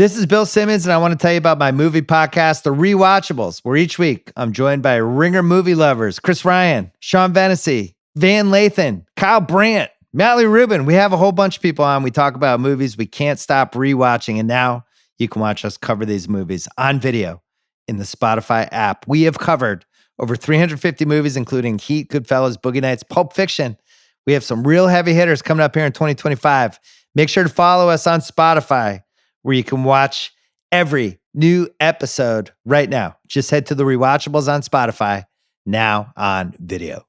This is Bill Simmons, and I want to tell you about my movie podcast, The Rewatchables, where each week I'm joined by ringer movie lovers, Chris Ryan, Sean Vennessy, Van Lathan, Kyle Brandt, Mally Rubin. We have a whole bunch of people on. We talk about movies we can't stop rewatching, and now you can watch us cover these movies on video in the Spotify app. We have covered over 350 movies, including Heat, Goodfellas, Boogie Nights, Pulp Fiction. We have some real heavy hitters coming up here in 2025. Make sure to follow us on Spotify, where you can watch every new episode right now. Just head to the Rewatchables on Spotify, now on video.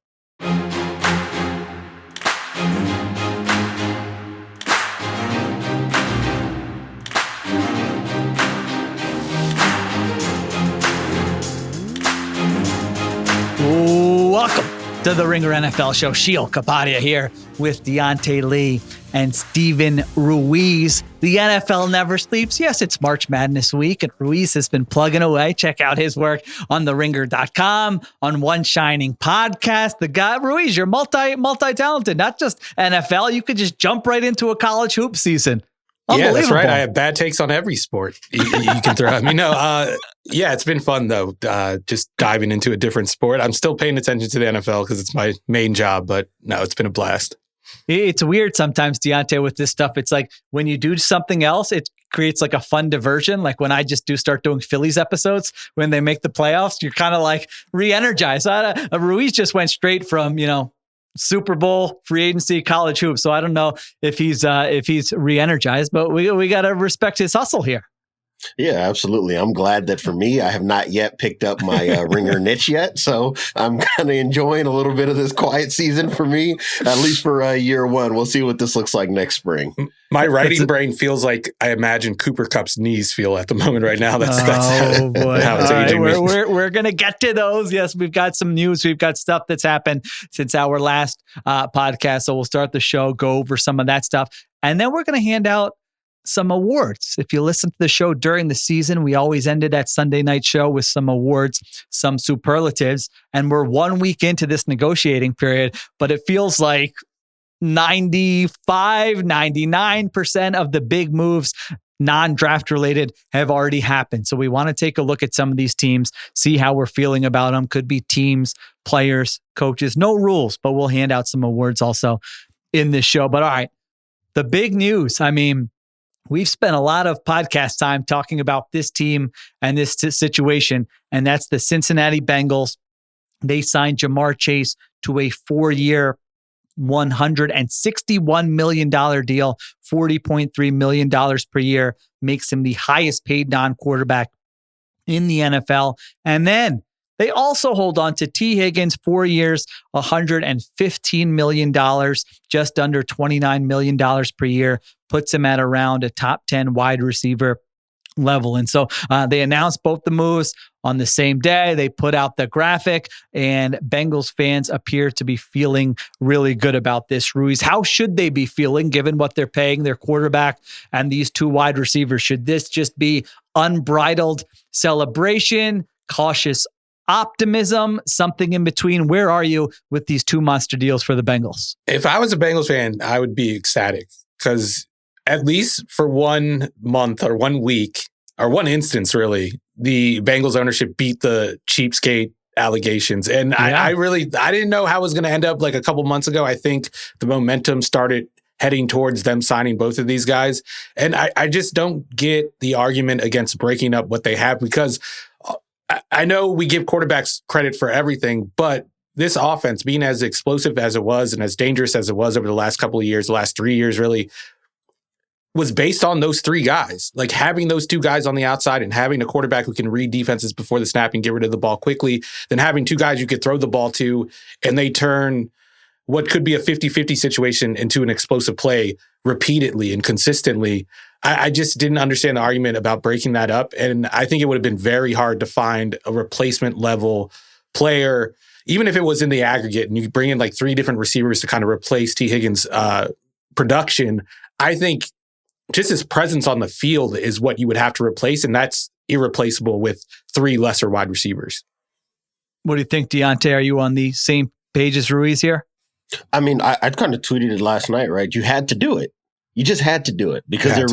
Welcome to the Ringer NFL show. Sheil, Kapadia here with Diante Lee and Steven Ruiz. The NFL never sleeps. Yes, it's March Madness week, and Ruiz has been plugging away. Check out his work on theringer.com, on One Shining Podcast. The guy, Ruiz, you're multi-talented, not just NFL. You could just jump right into a college hoop season. Yeah, that's right. I have bad takes on every sport you can throw at me. No, yeah, it's been fun, though, just diving into a different sport. I'm still paying attention to the NFL because it's my main job, but no, it's been a blast. It's weird sometimes, Diante, with this stuff. It's like when you do something else, it creates like a fun diversion. Like when I just start doing Phillies episodes, when they make the playoffs, you're kind of like re-energized. Ruiz just went straight from, Super Bowl, free agency, college hoops. So I don't know if he's re-energized, but we got to respect his hustle here. Yeah, absolutely. I'm glad that for me, I have not yet picked up my ringer niche yet. So I'm kind of enjoying a little bit of this quiet season for me, at least for year one. We'll see what this looks like next spring. My writing brain feels like I imagine Cooper Kupp's knees feel at the moment right now. That's boy. How it's aging me. We're going to get to those. Yes, we've got some news. We've got stuff that's happened since our last podcast. So we'll start the show, go over some of that stuff. And then we're going to hand out some awards. If you listen to the show during the season, we always ended that Sunday night show with some awards, some superlatives, and we're 1 week into this negotiating period, but it feels like 99% of the big moves, non-draft related, have already happened. So we want to take a look at some of these teams, see how we're feeling about them. Could be teams, players, coaches, no rules, but we'll hand out some awards also in this show. But all right, the big news, we've spent a lot of podcast time talking about this team and this situation, and that's the Cincinnati Bengals. They signed Jamar Chase to a 4-year, $161 million deal, $40.3 million per year, makes him the highest paid non-quarterback in the NFL. And then they also hold on to T. Higgins, 4 years, $115 million, just under $29 million per year, puts him at around a top 10 wide receiver level. And so they announced both the moves on the same day. They put out the graphic, and Bengals fans appear to be feeling really good about this. Ruiz, how should they be feeling given what they're paying their quarterback and these two wide receivers? Should this just be unbridled celebration, cautious optimism, something in between? Where are you with these two monster deals for the Bengals? If I was a Bengals fan, I would be ecstatic because at least for 1 month or 1 week or one instance, really, the Bengals ownership beat the cheapskate allegations. And yeah. I didn't know how it was going to end up like a couple months ago. I think the momentum started heading towards them signing both of these guys. And I just don't get the argument against breaking up what they have, because I know we give quarterbacks credit for everything, but this offense, being as explosive as it was and as dangerous as it was over the last couple of years, the last 3 years really, was based on those three guys. Like having those two guys on the outside and having a quarterback who can read defenses before the snap and get rid of the ball quickly, then having two guys you could throw the ball to, and they turn what could be a 50-50 situation into an explosive play repeatedly and consistently. I just didn't understand the argument about breaking that up. And I think it would have been very hard to find a replacement level player, even if it was in the aggregate and you bring in like three different receivers to kind of replace T. Higgins' production. I think just his presence on the field is what you would have to replace, and that's irreplaceable with three lesser wide receivers. What do you think, Diante? Are you on the same page as Ruiz here? I mean, I kind of tweeted it last night, right? You had to do it. You just had to do it because there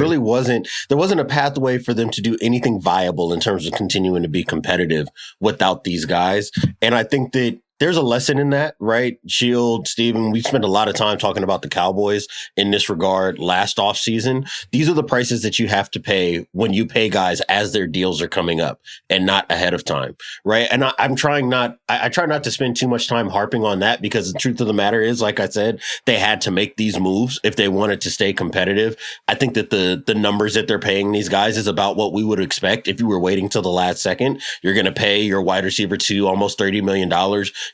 wasn't a pathway for them to do anything viable in terms of continuing to be competitive without these guys. And I think that there's a lesson in that, right? Sheil, Steven, we spent a lot of time talking about the Cowboys in this regard last offseason. These are the prices that you have to pay when you pay guys as their deals are coming up and not ahead of time, right? And I try not to spend too much time harping on that because the truth of the matter is, like I said, they had to make these moves if they wanted to stay competitive. I think that the numbers that they're paying these guys is about what we would expect if you were waiting till the last second. You're going to pay your wide receiver to almost $30 million.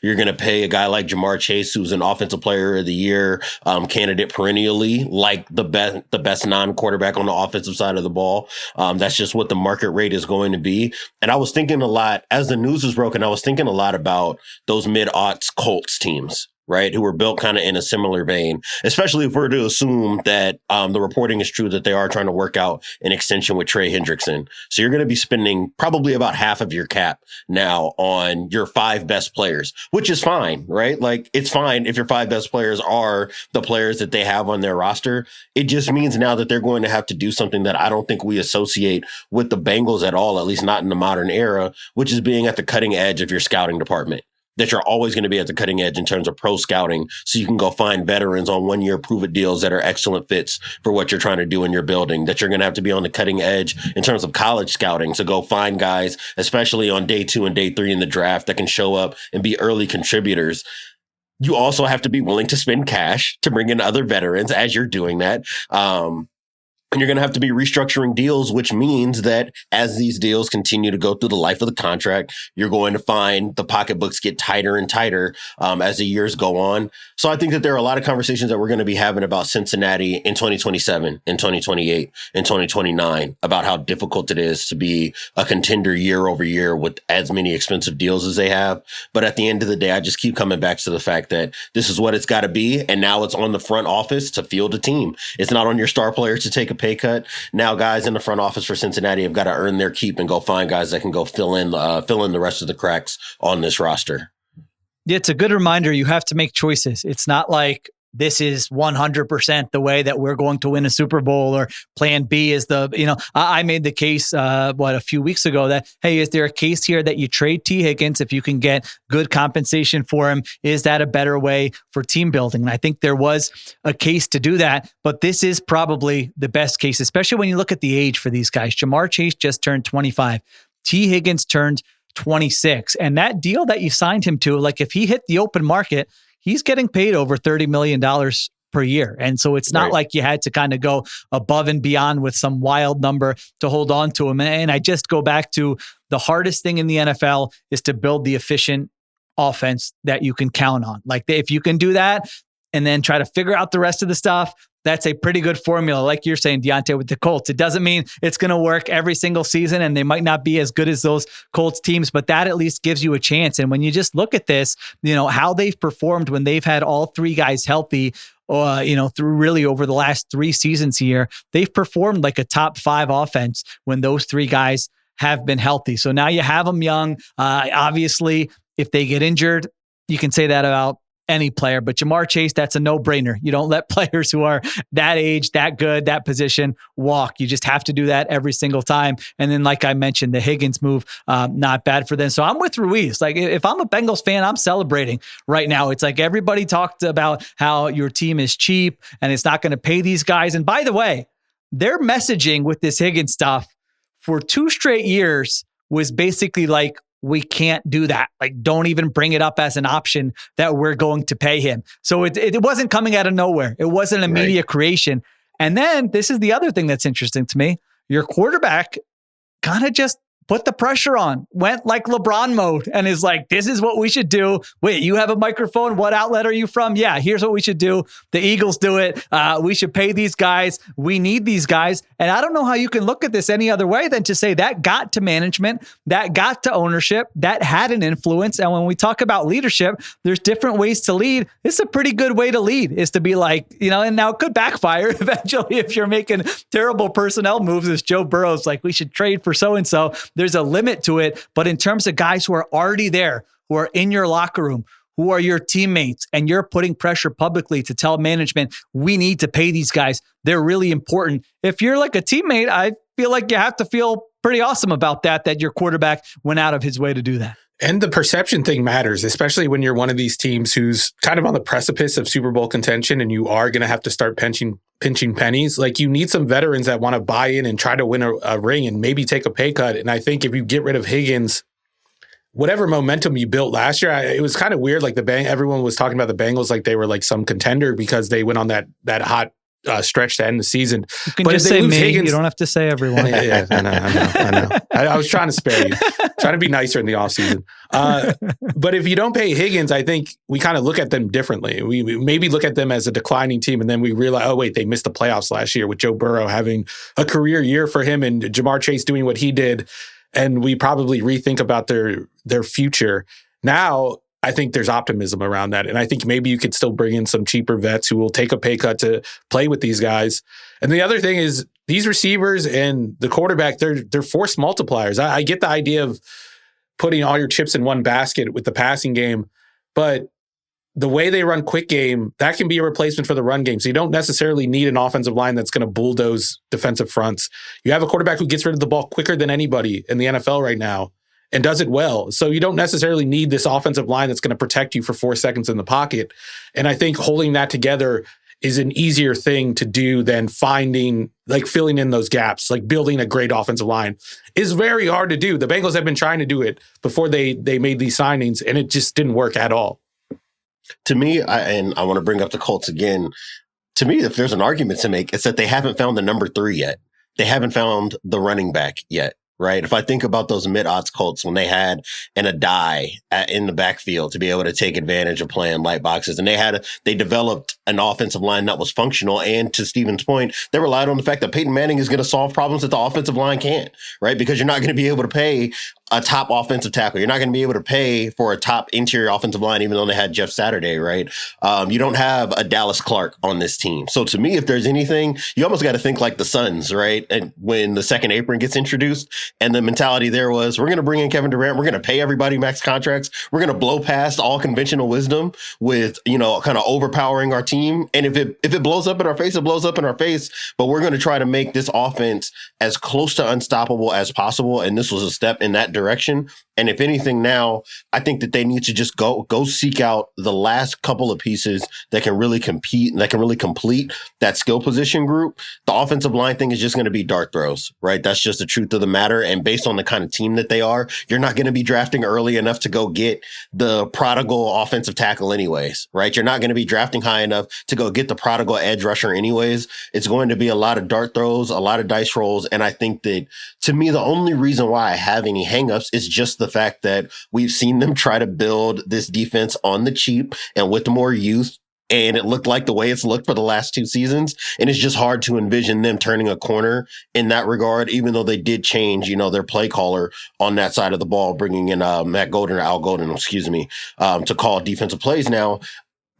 You're going to pay a guy like Jamar Chase, who's an offensive player of the year candidate perennially, like the best non-quarterback on the offensive side of the ball. That's just what the market rate is going to be. And I was thinking a lot, as the news was broken, I was thinking a lot about those mid-aughts Colts teams, right, who were built kind of in a similar vein, especially if we're to assume that the reporting is true that they are trying to work out an extension with Trey Hendrickson. So you're going to be spending probably about half of your cap now on your 5 best players, which is fine, right? Like, it's fine if your 5 best players are the players that they have on their roster. It just means now that they're going to have to do something that I don't think we associate with the Bengals at all, at least not in the modern era, which is being at the cutting edge of your scouting department. That you're always going to be at the cutting edge in terms of pro scouting. So you can go find veterans on 1-year prove-it deals that are excellent fits for what you're trying to do in your building. That you're going to have to be on the cutting edge in terms of college scouting. So go find guys, especially on day 2 and day 3 in the draft, that can show up and be early contributors. You also have to be willing to spend cash to bring in other veterans as you're doing that. And you're going to have to be restructuring deals, which means that as these deals continue to go through the life of the contract, you're going to find the pocketbooks get tighter and tighter as the years go on. So I think that there are a lot of conversations that we're going to be having about Cincinnati in 2027, in 2028, in 2029, about how difficult it is to be a contender year over year with as many expensive deals as they have. But at the end of the day, I just keep coming back to the fact that this is what it's got to be. And now it's on the front office to field a team. It's not on your star players to take a pay cut. Now guys in the front office for Cincinnati have got to earn their keep and go find guys that can go fill in the rest of the cracks on this roster. Yeah, it's a good reminder. You have to make choices. It's not like this is 100% the way that we're going to win a Super Bowl, or plan B is I made the case, a few weeks ago that, hey, is there a case here that you trade T. Higgins if you can get good compensation for him? Is that a better way for team building? And I think there was a case to do that, but this is probably the best case, especially when you look at the age for these guys. Jamar Chase just turned 25. T. Higgins turned 26. And that deal that you signed him to, like if he hit the open market, he's getting paid over $30 million per year. And so it's not like you had to kind of go above and beyond with some wild number to hold on to him. And I just go back to the hardest thing in the NFL is to build the efficient offense that you can count on. Like if you can do that and then try to figure out the rest of the stuff, that's a pretty good formula. Like you're saying, Diante, with the Colts, it doesn't mean it's going to work every single season and they might not be as good as those Colts teams, but that at least gives you a chance. And when you just look at this, how they've performed when they've had all 3 guys healthy, through really over the last 3 seasons here, they've performed like a top 5 offense when those 3 guys have been healthy. So now you have them young. Obviously, if they get injured, you can say that about any player, but Jamar Chase, that's a no-brainer. You don't let players who are that age, that good, that position walk. You just have to do that every single time. And then, like I mentioned, the Higgins move, not bad for them. So I'm with Ruiz. Like if I'm a Bengals fan, I'm celebrating right now. It's like everybody talked about how your team is cheap and it's not going to pay these guys. And by the way, their messaging with this Higgins stuff for 2 straight years was basically like, we can't do that. Like, don't even bring it up as an option that we're going to pay him. So it wasn't coming out of nowhere. It wasn't a media creation. And then this is the other thing that's interesting to me. Your quarterback kind of just put the pressure on, went like LeBron mode and is like, this is what we should do. Wait, you have a microphone? What outlet are you from? Yeah, here's what we should do. The Eagles do it. We should pay these guys. We need these guys. And I don't know how you can look at this any other way than to say that got to management, that got to ownership, that had an influence. And when we talk about leadership, there's different ways to lead. It's a pretty good way to lead, is to be like, and now it could backfire eventually if you're making terrible personnel moves as Joe Burrow's like, we should trade for so-and-so. There's a limit to it. But in terms of guys who are already there, who are in your locker room, who are your teammates and you're putting pressure publicly to tell management, we need to pay these guys. They're really important. If you're like a teammate, I feel like you have to feel pretty awesome about that your quarterback went out of his way to do that. And the perception thing matters, especially when you're one of these teams who's kind of on the precipice of Super Bowl contention and you are going to have to start pinching pennies. Like, you need some veterans that want to buy in and try to win a ring and maybe take a pay cut. And I think if you get rid of Higgins, whatever momentum you built last year, it was kind of weird. Like everyone was talking about the Bengals like they were like some contender because they went on that hot stretch to end the season. You can just say me. Higgins, you don't have to say everyone. Yeah, I know. I was trying to spare you. Trying to be nicer in the offseason. But if you don't pay Higgins, I think we kind of look at them differently. We maybe look at them as a declining team, and then we realize, oh, wait, they missed the playoffs last year with Joe Burrow having a career year for him and Jamar Chase doing what he did. And we probably rethink about their future. Now, I think there's optimism around that. And I think maybe you could still bring in some cheaper vets who will take a pay cut to play with these guys. And the other thing is these receivers and the quarterback, they're force multipliers. I get the idea of putting all your chips in one basket with the passing game, but the way they run quick game, that can be a replacement for the run game. So you don't necessarily need an offensive line that's going to bulldoze defensive fronts. You have a quarterback who gets rid of the ball quicker than anybody in the NFL right now and does it well. So you don't necessarily need this offensive line that's going to protect you for 4 seconds in the pocket. And I think holding that together is an easier thing to do than filling in those gaps, like building a great offensive line is very hard to do. The Bengals have been trying to do it before they made these signings, and it just didn't work at all. To me, I want to bring up the Colts again. To me, if there's an argument to make, it's that they haven't found the number 3 yet. They haven't found the running back yet. Right. If I think about those mid-odds Colts when they had an Adai in the backfield to be able to take advantage of playing light boxes, and they developed an offensive line that was functional. And to Steven's point, they relied on the fact that Peyton Manning is going to solve problems that the offensive line can't. Right. Because you're not going to be able to pay a top offensive tackle. You're not going to be able to pay for a top interior offensive line, even though they had Jeff Saturday. Right. You don't have a Dallas Clark on this team. So to me, if there's anything, you almost got to think like the Suns. Right. And when the second apron gets introduced, and the mentality there was, we're going to bring in Kevin Durant. We're going to pay everybody max contracts. We're going to blow past all conventional wisdom with, kind of overpowering our team. And if it blows up in our face, it blows up in our face. But we're going to try to make this offense as close to unstoppable as possible. And this was a step in that direction. And if anything now, I think that they need to just go seek out the last couple of pieces that can really compete and that can really complete that skill position group. The offensive line thing is just going to be dart throws, right? That's just the truth of the matter. And based on the kind of team that they are, you're not going to be drafting early enough to go get the prodigal offensive tackle anyways, right? You're not going to be drafting high enough to go get the prodigal edge rusher anyways. It's going to be a lot of dart throws, a lot of dice rolls. And I think that, to me, the only reason why I have any hangups is just the fact that we've seen them try to build this defense on the cheap and with more youth. And it looked like the way it's looked for the last 2 seasons. And it's just hard to envision them turning a corner in that regard, even though they did change, their play caller on that side of the ball, bringing in Matt Golden or Al Golden, to call defensive plays now.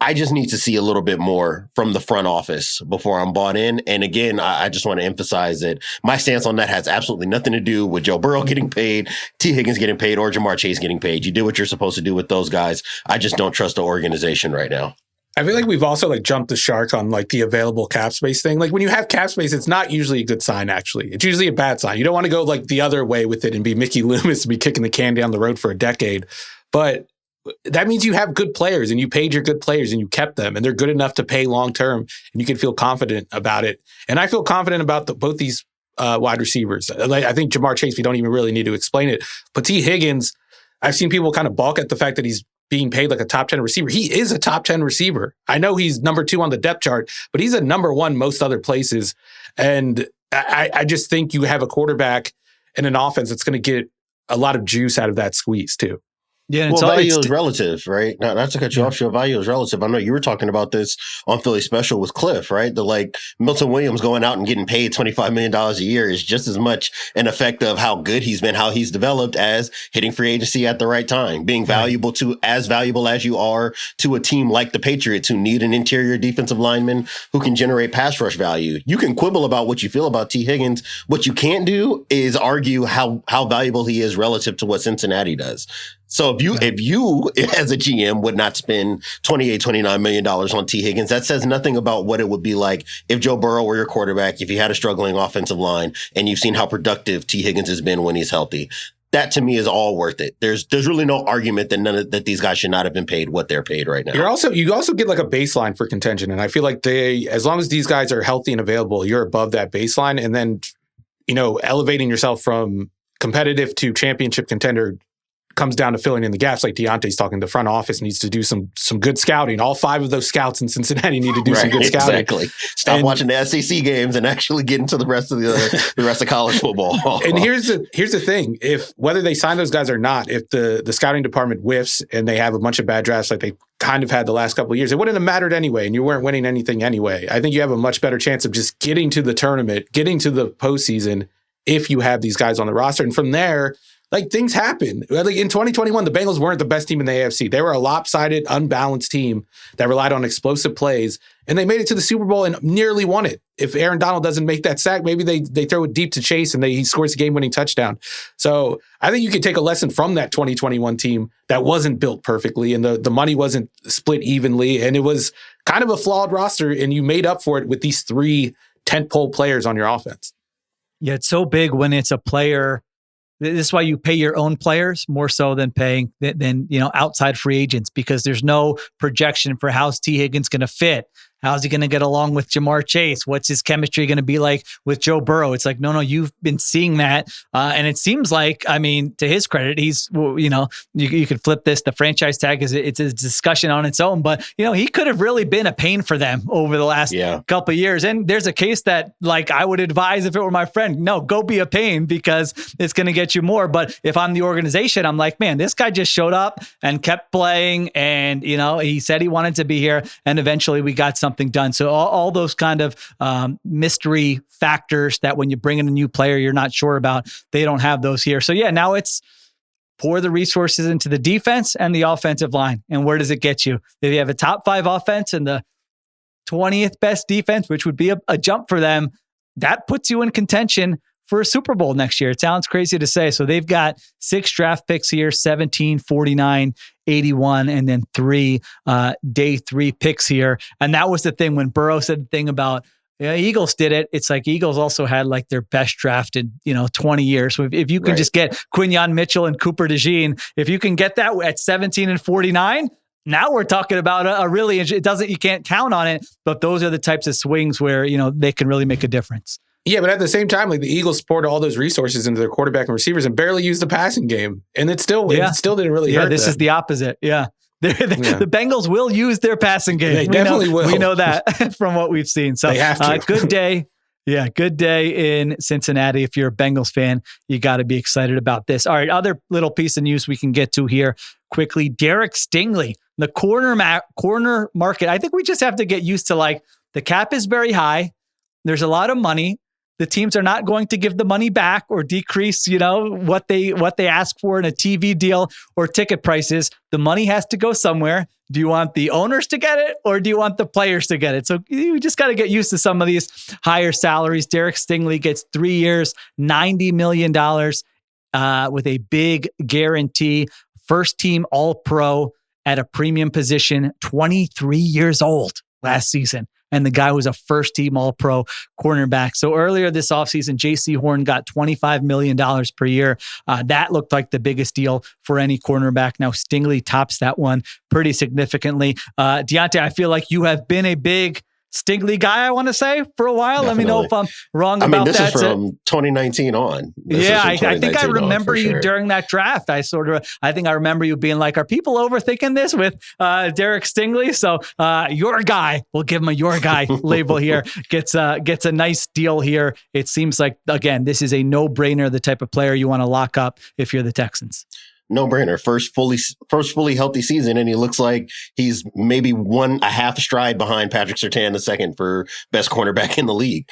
I just need to see a little bit more from the front office before I'm bought in. And again, I just want to emphasize that my stance on that has absolutely nothing to do with Joe Burrow getting paid, T. Higgins getting paid, or Jamar Chase getting paid. You do what you're supposed to do with those guys. I just don't trust the organization right now. I feel like we've also jumped the shark on the available cap space thing. When you have cap space, it's not usually a good sign, actually. It's usually a bad sign. You don't want to go the other way with it and be Mickey Loomis and be kicking the can down the road for a decade. But that means you have good players and you paid your good players and you kept them and they're good enough to pay long term and you can feel confident about it. And I feel confident about both these wide receivers. I think Jamar Chase, we don't even really need to explain it. But T. Higgins, I've seen people kind of balk at the fact that he's being paid like a top 10 receiver. He is a top 10 receiver. I know he's number 2 on the depth chart, but he's a number 1 most other places. And I just think you have a quarterback and an offense that's going to get a lot of juice out of that squeeze too. Yeah, well, value is relative, right? Not to cut you off, your value is relative. I know you were talking about this on Philly Special with Cliff, right? Milton Williams going out and getting paid $25 million a year is just as much an effect of how good he's been, how he's developed, as hitting free agency at the right time, being valuable as valuable as you are to a team like the Patriots who need an interior defensive lineman who can generate pass rush value. You can quibble about what you feel about T. Higgins. What you can't do is argue how valuable he is relative to what Cincinnati does. So if you as a GM would not spend $28-29 million on T. Higgins, that says nothing about what it would be like if Joe Burrow were your quarterback, if you had a struggling offensive line, and you've seen how productive T. Higgins has been when he's healthy. That to me is all worth it. There's really no argument that these guys should not have been paid what they're paid right now. You also get like a baseline for contention, and I feel like as long as these guys are healthy and available, you're above that baseline, and then elevating yourself from competitive to championship contender comes down to filling in the gaps. Like Diante's talking, the front office needs to do some good scouting. All 5 of those scouts in Cincinnati need to do some good scouting. Exactly. Stop watching the SEC games and actually get into the rest of the rest of college football. And here's the thing: if whether they sign those guys or not, if the scouting department whiffs and they have a bunch of bad drafts like they kind of had the last couple of years, it wouldn't have mattered anyway, and you weren't winning anything anyway. I think you have a much better chance of just getting to the tournament, getting to the postseason if you have these guys on the roster, and from there. Like, things happen. Like in 2021, the Bengals weren't the best team in the AFC. They were a lopsided, unbalanced team that relied on explosive plays, and they made it to the Super Bowl and nearly won it. If Aaron Donald doesn't make that sack, maybe they throw it deep to Chase and he scores a game-winning touchdown. So I think you could take a lesson from that 2021 team that wasn't built perfectly, and the money wasn't split evenly, and it was kind of a flawed roster, and you made up for it with these 3 tentpole players on your offense. Yeah, it's so big when it's a player. This is why you pay your own players more so than paying outside free agents, because there's no projection for how's T. Higgins going to fit. How's he going to get along with Jamar Chase? What's his chemistry going to be like with Joe Burrow? It's like, no, you've been seeing that. And it seems like, to his credit, he's, you could flip this. The franchise tag it's a discussion on its own, but he could have really been a pain for them over the last couple of years. And there's a case that I would advise if it were my friend, no, go be a pain because it's going to get you more. But if I'm the organization, I'm like, man, this guy just showed up and kept playing. And, he said he wanted to be here. And eventually we got something done. So all those kind of mystery factors that when you bring in a new player, you're not sure about, they don't have those here. So now it's pour the resources into the defense and the offensive line. And where does it get you? If you have a top 5 offense and the 20th best defense, which would be a jump for them, that puts you in contention for a Super Bowl next year. It sounds crazy to say. So they've got 6 draft picks here, 17, 49, 81, and then 3 day 3 picks here. And that was the thing when Burrow said the thing about Eagles did it. It's like Eagles also had their best draft in 20 years. So if you can just get Quinyon Mitchell and Cooper DeJean, if you can get that at 17 and 49, now we're talking about a really, you can't count on it, but those are the types of swings where, they can really make a difference. Yeah, but at the same time, the Eagles poured all those resources into their quarterback and receivers and barely used the passing game. And it still didn't really hurt. This is the opposite. Yeah. The Bengals will use their passing game. They definitely will. We know that from what we've seen. So they have to. Good day. Yeah, good day in Cincinnati. If you're a Bengals fan, you got to be excited about this. All right, other little piece of news we can get to here quickly. Derek Stingley, the corner market. I think we just have to get used to the cap is very high. There's a lot of money. The teams are not going to give the money back or decrease, what they ask for in a TV deal or ticket prices. The money has to go somewhere. Do you want the owners to get it or do you want the players to get it? So you just got to get used to some of these higher salaries. Derek Stingley gets 3 years, $90 million with a big guarantee. First team All-Pro at a premium position, 23 years old last season. And the guy was a first-team All-Pro cornerback. So earlier this offseason, J.C. Horn got $25 million per year. That looked like the biggest deal for any cornerback. Now Stingley tops that one pretty significantantly. Diante, I feel like you have been a big Stingley guy, I want to say, for a while. Definitely. Let me know if I'm wrong about that. This is from 2019 on. I think I remember you during that draft. I think I remember you being like, are people overthinking this with Derek Stingley? So your guy, we'll give him a your guy label here, gets a nice deal here. It seems like, again, this is a no-brainer, the type of player you want to lock up if you're the Texans. No-brainer. First fully healthy season, and he looks like he's maybe a half stride behind Patrick Surtain II for best cornerback in the league.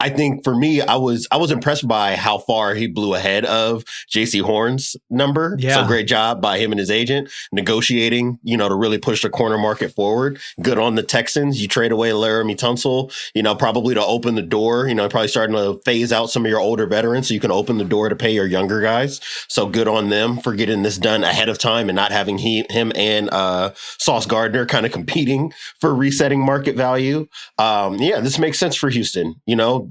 I think for me, I was impressed by how far he blew ahead of JC Horn's number. Yeah. So great job by him and his agent negotiating, to really push the corner market forward. Good on the Texans. You trade away Laramie Tunsil, probably to open the door, probably starting to phase out some of your older veterans so you can open the door to pay your younger guys. So good on them for getting this done ahead of time and not having him and Sauce Gardner kind of competing for resetting market value. This makes sense for Houston.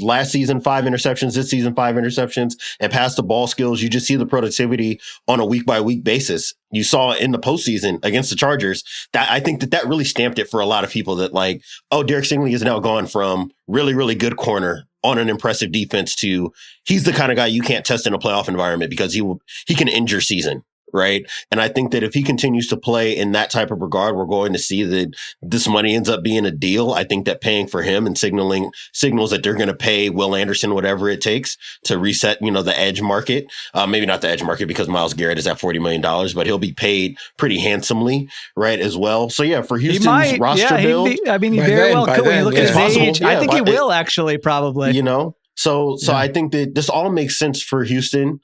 Last season, 5 interceptions, this season, 5 interceptions, and past the ball skills. You just see the productivity on a week by week basis. You saw in the postseason against the Chargers that I think that really stamped it for a lot of people that Derek Stingley is now gone from really, really good corner on an impressive defense to he's the kind of guy you can't test in a playoff environment because he can end your season. Right. And I think that if he continues to play in that type of regard, we're going to see that this money ends up being a deal. I think that paying for him and signals that they're going to pay Will Anderson whatever it takes to reset, the edge market. Maybe not the edge market because Myles Garrett is at $40 million, but he'll be paid pretty handsomely, right, as well. So, for Houston's roster build. He very well could. When you look at his age, I think he will actually probably. So I think that this all makes sense for Houston.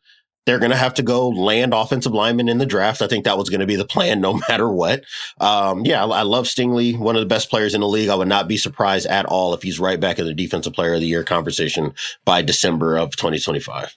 They're going to have to go land offensive linemen in the draft. I think that was going to be the plan no matter what. I love Stingley, one of the best players in the league. I would not be surprised at all if he's right back in the Defensive Player of the Year conversation by December of 2025.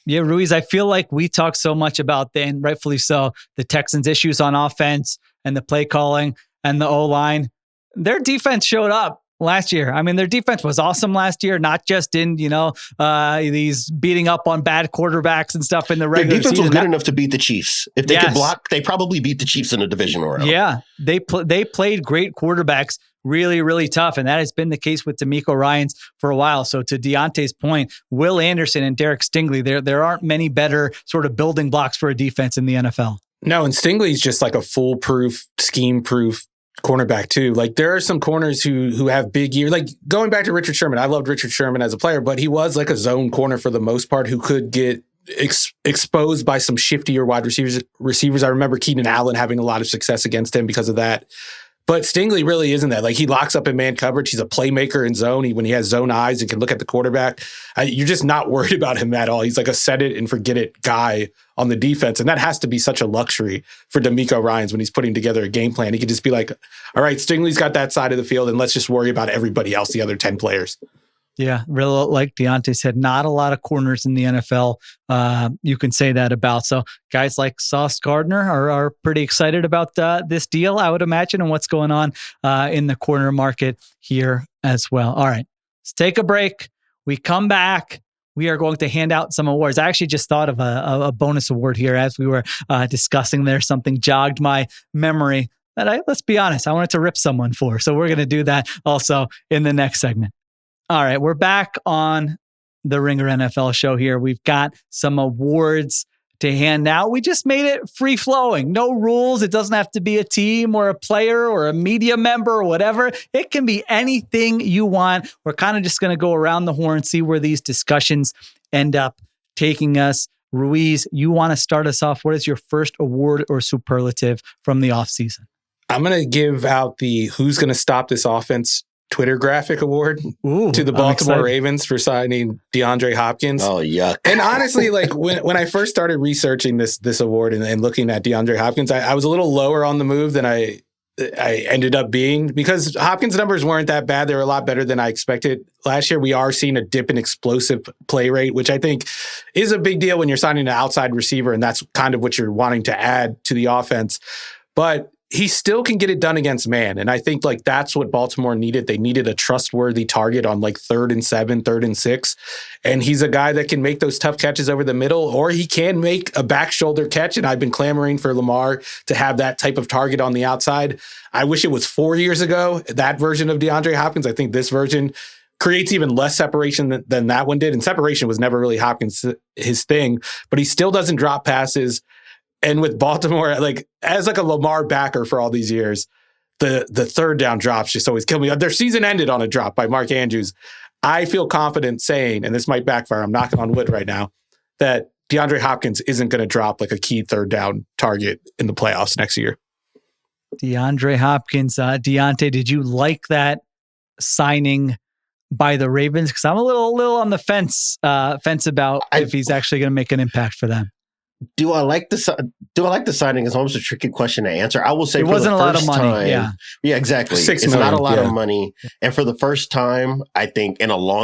Yeah, Ruiz, I feel like we talk so much about, and rightfully so, the Texans' issues on offense and the play calling and the O-line. Their defense showed up last year. I mean, their defense was awesome last year, not just in, these beating up on bad quarterbacks and stuff in the regular season. Their defense was good enough to beat the Chiefs. If they could block, they probably beat the Chiefs in the divisional round. Yeah, they played great quarterbacks really, really tough, and that has been the case with DeMeco Ryans for a while. So to Diante's point, Will Anderson and Derek Stingley, there aren't many better sort of building blocks for a defense in the NFL. No, and Stingley's just like a foolproof, scheme-proof cornerback too. There are some corners who have big years. Going back to Richard Sherman, I loved Richard Sherman as a player, but he was like a zone corner for the most part who could get exposed by some shiftier wide receivers. I remember Keenan Allen having a lot of success against him because of that. But Stingley really isn't that. He locks up in man coverage. He's a playmaker in zone. When he has zone eyes and can look at the quarterback, you're just not worried about him at all. He's like a set it and forget it guy on the defense. And that has to be such a luxury for DeMeco Ryans when he's putting together a game plan. He could just be like, all right, Stingley's got that side of the field and let's just worry about everybody else, the other 10 players. Yeah, really, like Diante said, not a lot of corners in the NFL you can say that about. So guys like Sauce Gardner are pretty excited about this deal, I would imagine, and what's going on in the corner market here as well. All right, let's take a break. We come back. We are going to hand out some awards. I actually just thought of a bonus award here as we were discussing there. Something jogged my memory that let's be honest, I wanted to rip someone for. So we're going to do that also in the next segment. All right, we're back on the Ringer NFL show here. We've got some awards to hand out. We just made it free flowing. No rules. It doesn't have to be a team or a player or a media member or whatever. It can be anything you want. We're kind of just going to go around the horn, see where these discussions end up taking us. Ruiz, you want to start us off. What is your first award or superlative from the offseason? I'm going to give out the Who's Going to Stop This Offense Twitter graphic award to the Baltimore Ravens for signing DeAndre Hopkins. Oh, yuck. And honestly, when I first started researching this award and looking at DeAndre Hopkins, I was a little lower on the move than I ended up being because Hopkins' numbers weren't that bad. They were a lot better than I expected. Last year, we are seeing a dip in explosive play rate, which I think is a big deal when you're signing an outside receiver, and that's kind of what you're wanting to add to the offense. But he still can get it done against man. And I think that's what Baltimore needed. They needed a trustworthy target on 3rd and 7, 3rd and 6. And he's a guy that can make those tough catches over the middle, or he can make a back shoulder catch. And I've been clamoring for Lamar to have that type of target on the outside. I wish it was 4 years ago, that version of DeAndre Hopkins. I think this version creates even less separation than that one did. And separation was never really Hopkins' his thing, but he still doesn't drop passes. And with Baltimore, as a Lamar backer for all these years, the third down drops just always kill me. Their season ended on a drop by Mark Andrews. I feel confident saying, and this might backfire, I'm knocking on wood right now, that DeAndre Hopkins isn't going to drop a key third down target in the playoffs next year. DeAndre Hopkins, Diante, did you like that signing by the Ravens? Because I'm a little on the fence about if he's actually going to make an impact for them. Do I like the signing? It's almost a tricky question to answer. I will say it wasn't a lot of money. Yeah, exactly. $6 million, not a lot of money. Yeah. And for the first time, I think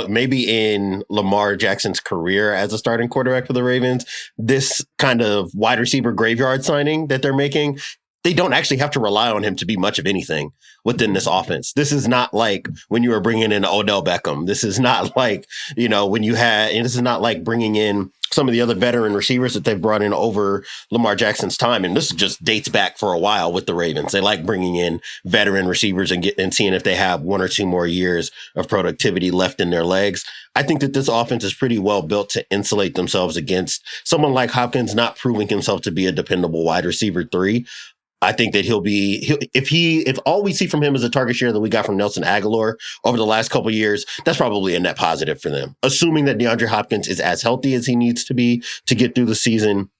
maybe in Lamar Jackson's career as a starting quarterback for the Ravens, this kind of wide receiver graveyard signing that they're making, they don't actually have to rely on him to be much of anything within this offense. This is not like when you were bringing in Odell Beckham. This is not like, this is not like bringing in some of the other veteran receivers that they've brought in over Lamar Jackson's time. And this just dates back for a while with the Ravens. They like bringing in veteran receivers and seeing if they have 1 or 2 more years of productivity left in their legs. I think that this offense is pretty well built to insulate themselves against someone like Hopkins not proving himself to be a dependable wide receiver 3. I think that if all we see from him is a target share that we got from Nelson Aguilar over the last couple of years, that's probably a net positive for them. Assuming that DeAndre Hopkins is as healthy as he needs to be to get through the season,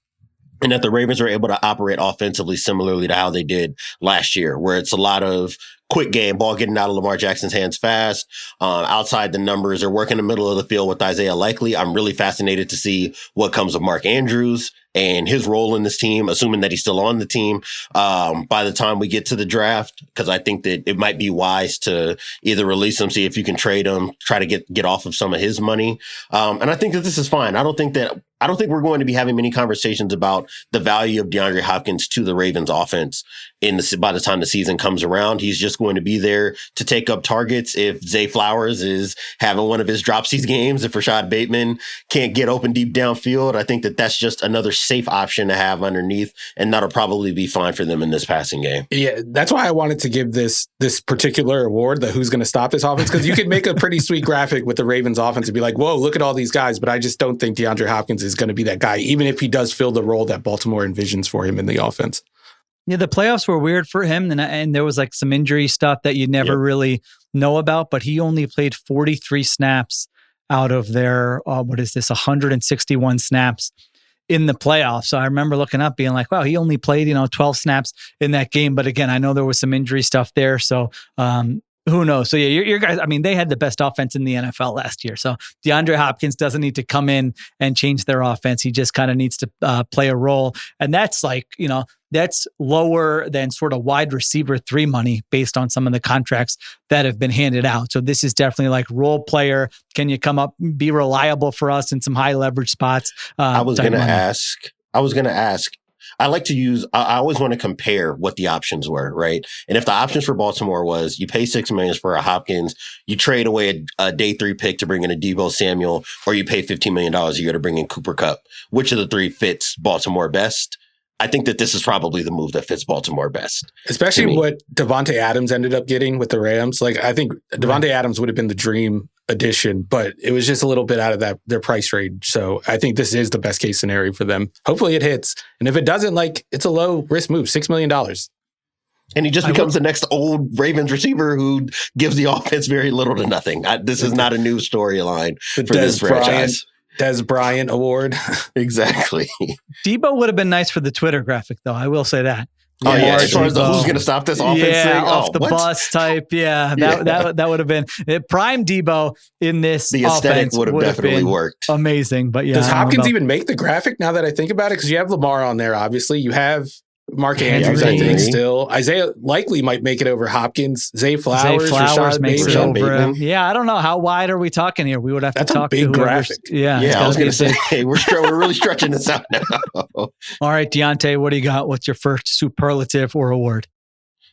and that the Ravens are able to operate offensively similarly to how they did last year, where it's a lot of quick game, ball getting out of Lamar Jackson's hands fast. Outside the numbers, they're working the middle of the field with Isaiah Likely. I'm really fascinated to see what comes of Mark Andrews and his role in this team, assuming that he's still on the team by the time we get to the draft, because I think that it might be wise to either release him, see if you can trade him, try to get off of some of his money. And I think that this is fine. I don't think we're going to be having many conversations about the value of DeAndre Hopkins to the Ravens offense by the time the season comes around. He's just going to be there to take up targets if Zay Flowers is having one of his dropsies games, if Rashad Bateman can't get open deep downfield. I think that that's just another safe option to have underneath, and that'll probably be fine for them in this passing game. Yeah, that's why I wanted to give this particular award, the who's going to stop this offense, because you could make a pretty sweet graphic with the Ravens offense and be like, whoa, look at all these guys, but I just don't think DeAndre Hopkins is going to be that guy, even if he does fill the role that Baltimore envisions for him in the offense. Yeah, the playoffs were weird for him, and there was like some injury stuff that you never really know about, but he only played 43 snaps out of their, 161 snaps in the playoffs. So I remember looking up being like, wow, he only played, 12 snaps in that game. But again, I know there was some injury stuff there. So who knows? So yeah, your guys, I mean, they had the best offense in the NFL last year. So DeAndre Hopkins doesn't need to come in and change their offense. He just kind of needs to play a role. And that's like, that's lower than sort of wide receiver 3 money based on some of the contracts that have been handed out. So this is definitely like role player. Can you come up, be reliable for us in some high leverage spots? I was going to ask, I always want to compare what the options were, right? And if the options for Baltimore was you pay $6 million for a Hopkins, you trade away a day 3 pick to bring in a Deebo Samuel, or you pay $15 million a year to bring in Cooper Kupp, which of the 3 fits Baltimore best? I think that this is probably the move that fits Baltimore best. Especially what Devontae Adams ended up getting with the Rams. Like, I think Devontae Adams would have been the dream addition, but it was just a little bit out of their price range. So I think this is the best case scenario for them. Hopefully it hits. And if it doesn't, it's a low risk move, $6 million. And he just becomes the next old Ravens receiver who gives the offense very little to nothing. This is not a new storyline for this franchise. Des Bryant Award. Exactly. Deebo would have been nice for the Twitter graphic, though. I will say that. Oh, yeah. As far as the who's going to stop this offense thing? Off the bus type. Yeah. That would have been prime Deebo in this. The aesthetic would have definitely worked. Amazing. But yeah. Does Hopkins even make the graphic now that I think about it? Because you have Lamar on there, obviously. You have Mark Andrews, I think, still. Isaiah likely might make it over Hopkins. Zay Flowers makes it over him. Yeah, I don't know. How wide are we talking here? We would have to talk to a big graphic. Yeah, I was going to say, hey, we're really stretching this out now. All right, Diante, what do you got? What's your first superlative or award?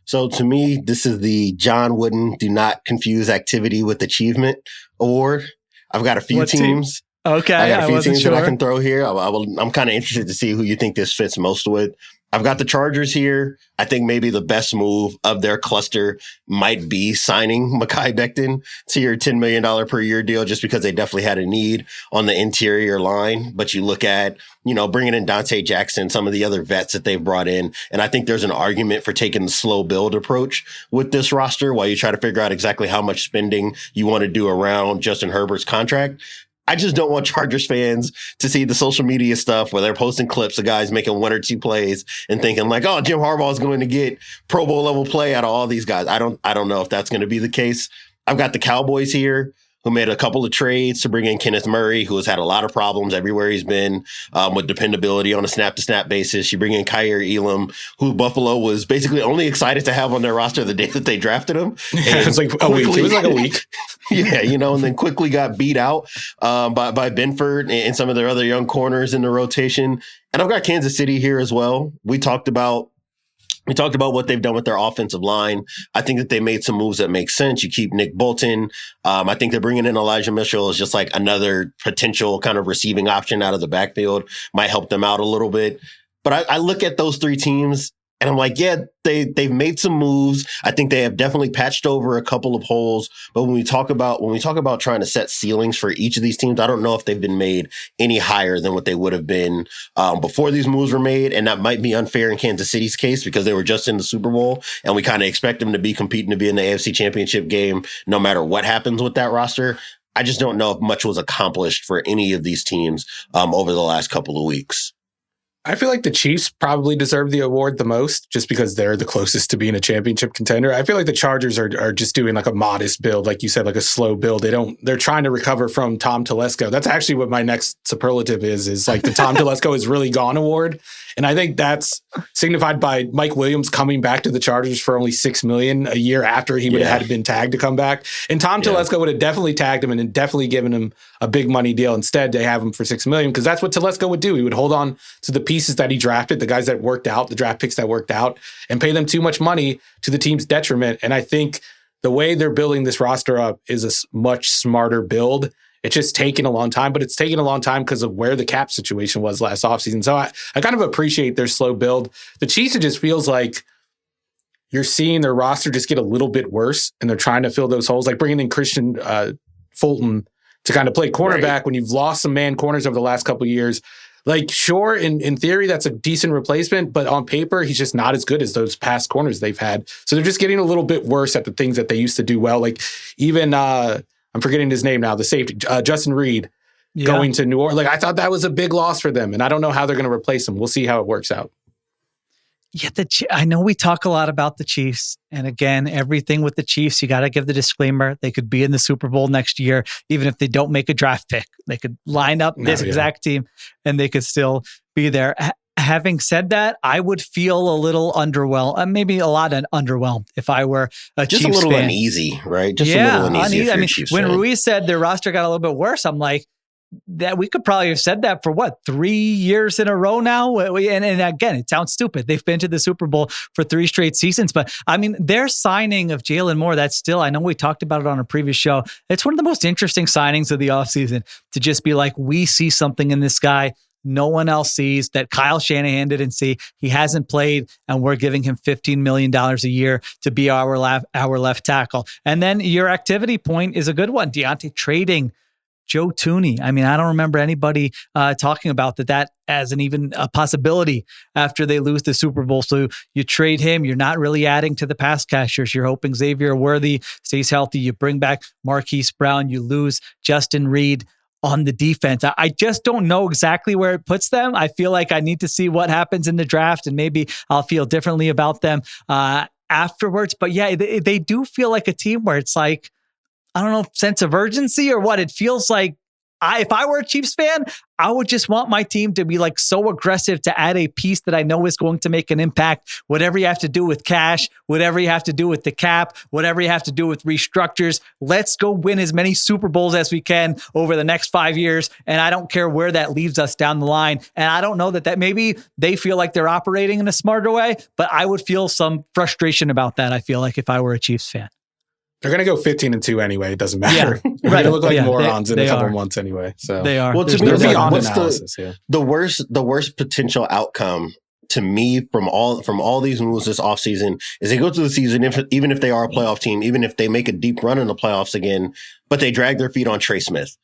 So to me, this is the John Wooden Do Not Confuse Activity with Achievement Award. I've got a few teams. Okay, I got a few teams that I can throw here. I'm kind of interested to see who you think this fits most with. I've got the Chargers here. I think maybe the best move of their cluster might be signing Mekhi Becton to your $10 million per year deal, just because they definitely had a need on the interior line. But you look at, bringing in Dante Jackson, some of the other vets that they've brought in. And I think there's an argument for taking the slow build approach with this roster while you try to figure out exactly how much spending you want to do around Justin Herbert's contract. I just don't want Chargers fans to see the social media stuff where they're posting clips of guys making 1 or 2 plays and thinking like, oh, Jim Harbaugh is going to get Pro Bowl level play out of all these guys. I don't know if that's going to be the case. I've got the Cowboys here. who made a couple of trades to bring in Kenneth Murray, who has had a lot of problems everywhere he's been with dependability on a snap-to-snap basis. You bring in Kyer Elam, who Buffalo was basically only excited to have on their roster the day that they drafted him. It was like a week. It was like a week. Yeah, and then quickly got beat out by Benford and some of their other young corners in the rotation. And I've got Kansas City here as well. We talked about what they've done with their offensive line. I think that they made some moves that make sense. You keep Nick Bolton. I think they're bringing in Elijah Mitchell as just like another potential kind of receiving option out of the backfield. Might help them out a little bit. But I look at those three teams and I'm like, yeah, they've made some moves. I think they have definitely patched over a couple of holes. But when we talk about trying to set ceilings for each of these teams, I don't know if they've been made any higher than what they would have been before these moves were made. And that might be unfair in Kansas City's case because they were just in the Super Bowl and we kind of expect them to be competing to be in the AFC Championship game no matter what happens with that roster. I just don't know if much was accomplished for any of these teams over the last couple of weeks. I feel like the Chiefs probably deserve the award the most just because they're the closest to being a championship contender. I feel like the Chargers are just doing like a modest build, like you said, like a slow build. They're trying to recover from Tom Telesco. That's actually what my next superlative is like the Tom Telesco is really gone award. And I think that's signified by Mike Williams coming back to the Chargers for only $6 million a year after he would have had been tagged to come back. And Tom Telesco would have definitely tagged him and definitely given him a big money deal. Instead, they have him for $6 million because that's what Telesco would do. He would hold on to the pieces that he drafted, the guys that worked out, the draft picks that worked out, and pay them too much money to the team's detriment. And I think the way they're building this roster up is a much smarter build. It's just taken a long time, but it's taken a long time because of where the cap situation was last offseason. So I kind of appreciate their slow build. The Chiefs, it just feels like you're seeing their roster just get a little bit worse, and they're trying to fill those holes, like bringing in Christian Fulton to kind of play cornerback when you've lost some man corners over the last couple of years. Like, sure, in theory, that's a decent replacement, but on paper, he's just not as good as those past corners they've had. So they're just getting a little bit worse at the things that they used to do well. Like even I'm forgetting his name now, the safety, Justin Reed, going to New Orleans. Like, I thought that was a big loss for them, and I don't know how they're going to replace him. We'll see how it works out. Yeah, I know we talk a lot about the Chiefs. And again, everything with the Chiefs, you got to give the disclaimer. They could be in the Super Bowl next year, even if they don't make a draft pick. They could line up this exact team, and they could still be there. Having said that, I would feel a little underwhelmed, maybe a lot underwhelmed if I were a Chiefs fan. Just a little uneasy, right? Just a little uneasy. I mean, when Ruiz said their roster got a little bit worse, I'm like, that we could probably have said that for 3 years in a row now. And again, it sounds stupid. They've been to the Super Bowl for 3 straight seasons, but I mean, their signing of Jalen Moore, that's still, I know we talked about it on a previous show. It's one of the most interesting signings of the offseason to just be like, we see something in this guy no one else sees, that Kyle Shanahan didn't see. He hasn't played, and we're giving him $15 million a year to be our left tackle. And then your activity point is a good one. Diante trading Joe Thuney. I mean, I don't remember anybody talking about that as even a possibility after they lose the Super Bowl. So you trade him. You're not really adding to the pass catchers. You're hoping Xavier Worthy stays healthy. You bring back Marquise Brown. You lose Justin Reed on the defense. I just don't know exactly where it puts them. I feel like I need to see what happens in the draft, and maybe I'll feel differently about them afterwards. But yeah, they do feel like a team where it's like, I don't know, sense of urgency or what. It feels like if I were a Chiefs fan, I would just want my team to be like so aggressive to add a piece that I know is going to make an impact. Whatever you have to do with cash, whatever you have to do with the cap, whatever you have to do with restructures, let's go win as many Super Bowls as we can over the next 5 years. And I don't care where that leaves us down the line. And I don't know that maybe they feel like they're operating in a smarter way, but I would feel some frustration about that. I feel like if I were a Chiefs fan. They're going to go 15-2 anyway. It doesn't matter. Yeah, They're going to look like morons in a couple months anyway. So they are. Well, to me, what's the worst potential outcome to me from all these moves this offseason is they go through the season, even if they are a playoff team, even if they make a deep run in the playoffs again, but they drag their feet on Trey Smith.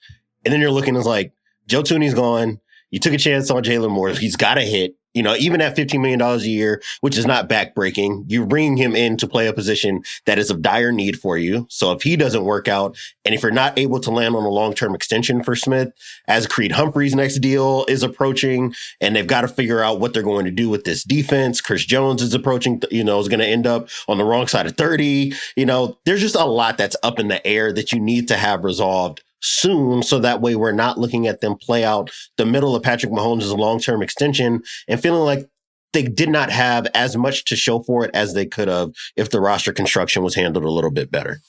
And then you're looking at like, Joe Thuney's gone. You took a chance on Jalen Moore. He's got to hit. Even at $15 million a year, which is not backbreaking, you're bringing him in to play a position that is of dire need for you. So if he doesn't work out, and if you're not able to land on a long-term extension for Smith, as Creed Humphrey's next deal is approaching, and they've got to figure out what they're going to do with this defense. Chris Jones is approaching, is going to end up on the wrong side of 30. There's just a lot that's up in the air that you need to have resolved soon, so that way we're not looking at them play out the middle of Patrick Mahomes' long-term extension and feeling like they did not have as much to show for it as they could have if the roster construction was handled a little bit better.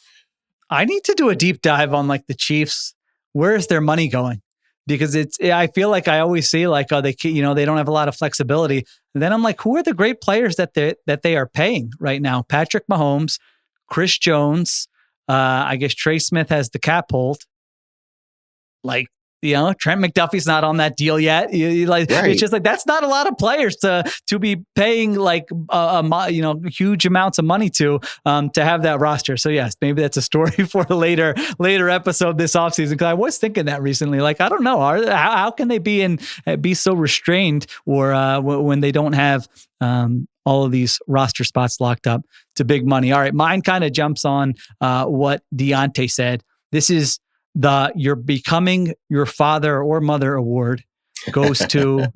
I need to do a deep dive on the Chiefs. Where is their money going? Because I feel like I always see they don't have a lot of flexibility. And then I'm like, who are the great players that they are paying right now? Patrick Mahomes, Chris Jones, I guess Trey Smith has the cap hold. Trent McDuffie's not on that deal yet. Right. It's just that's not a lot of players to be paying huge amounts of money to have that roster. So yes, maybe that's a story for a later episode this offseason. Because I was thinking that recently. I don't know, how can they be so restrained or when they don't have all of these roster spots locked up to big money. All right, mine kind of jumps on what Diante said. This is You're Becoming Your Father or Mother award goes to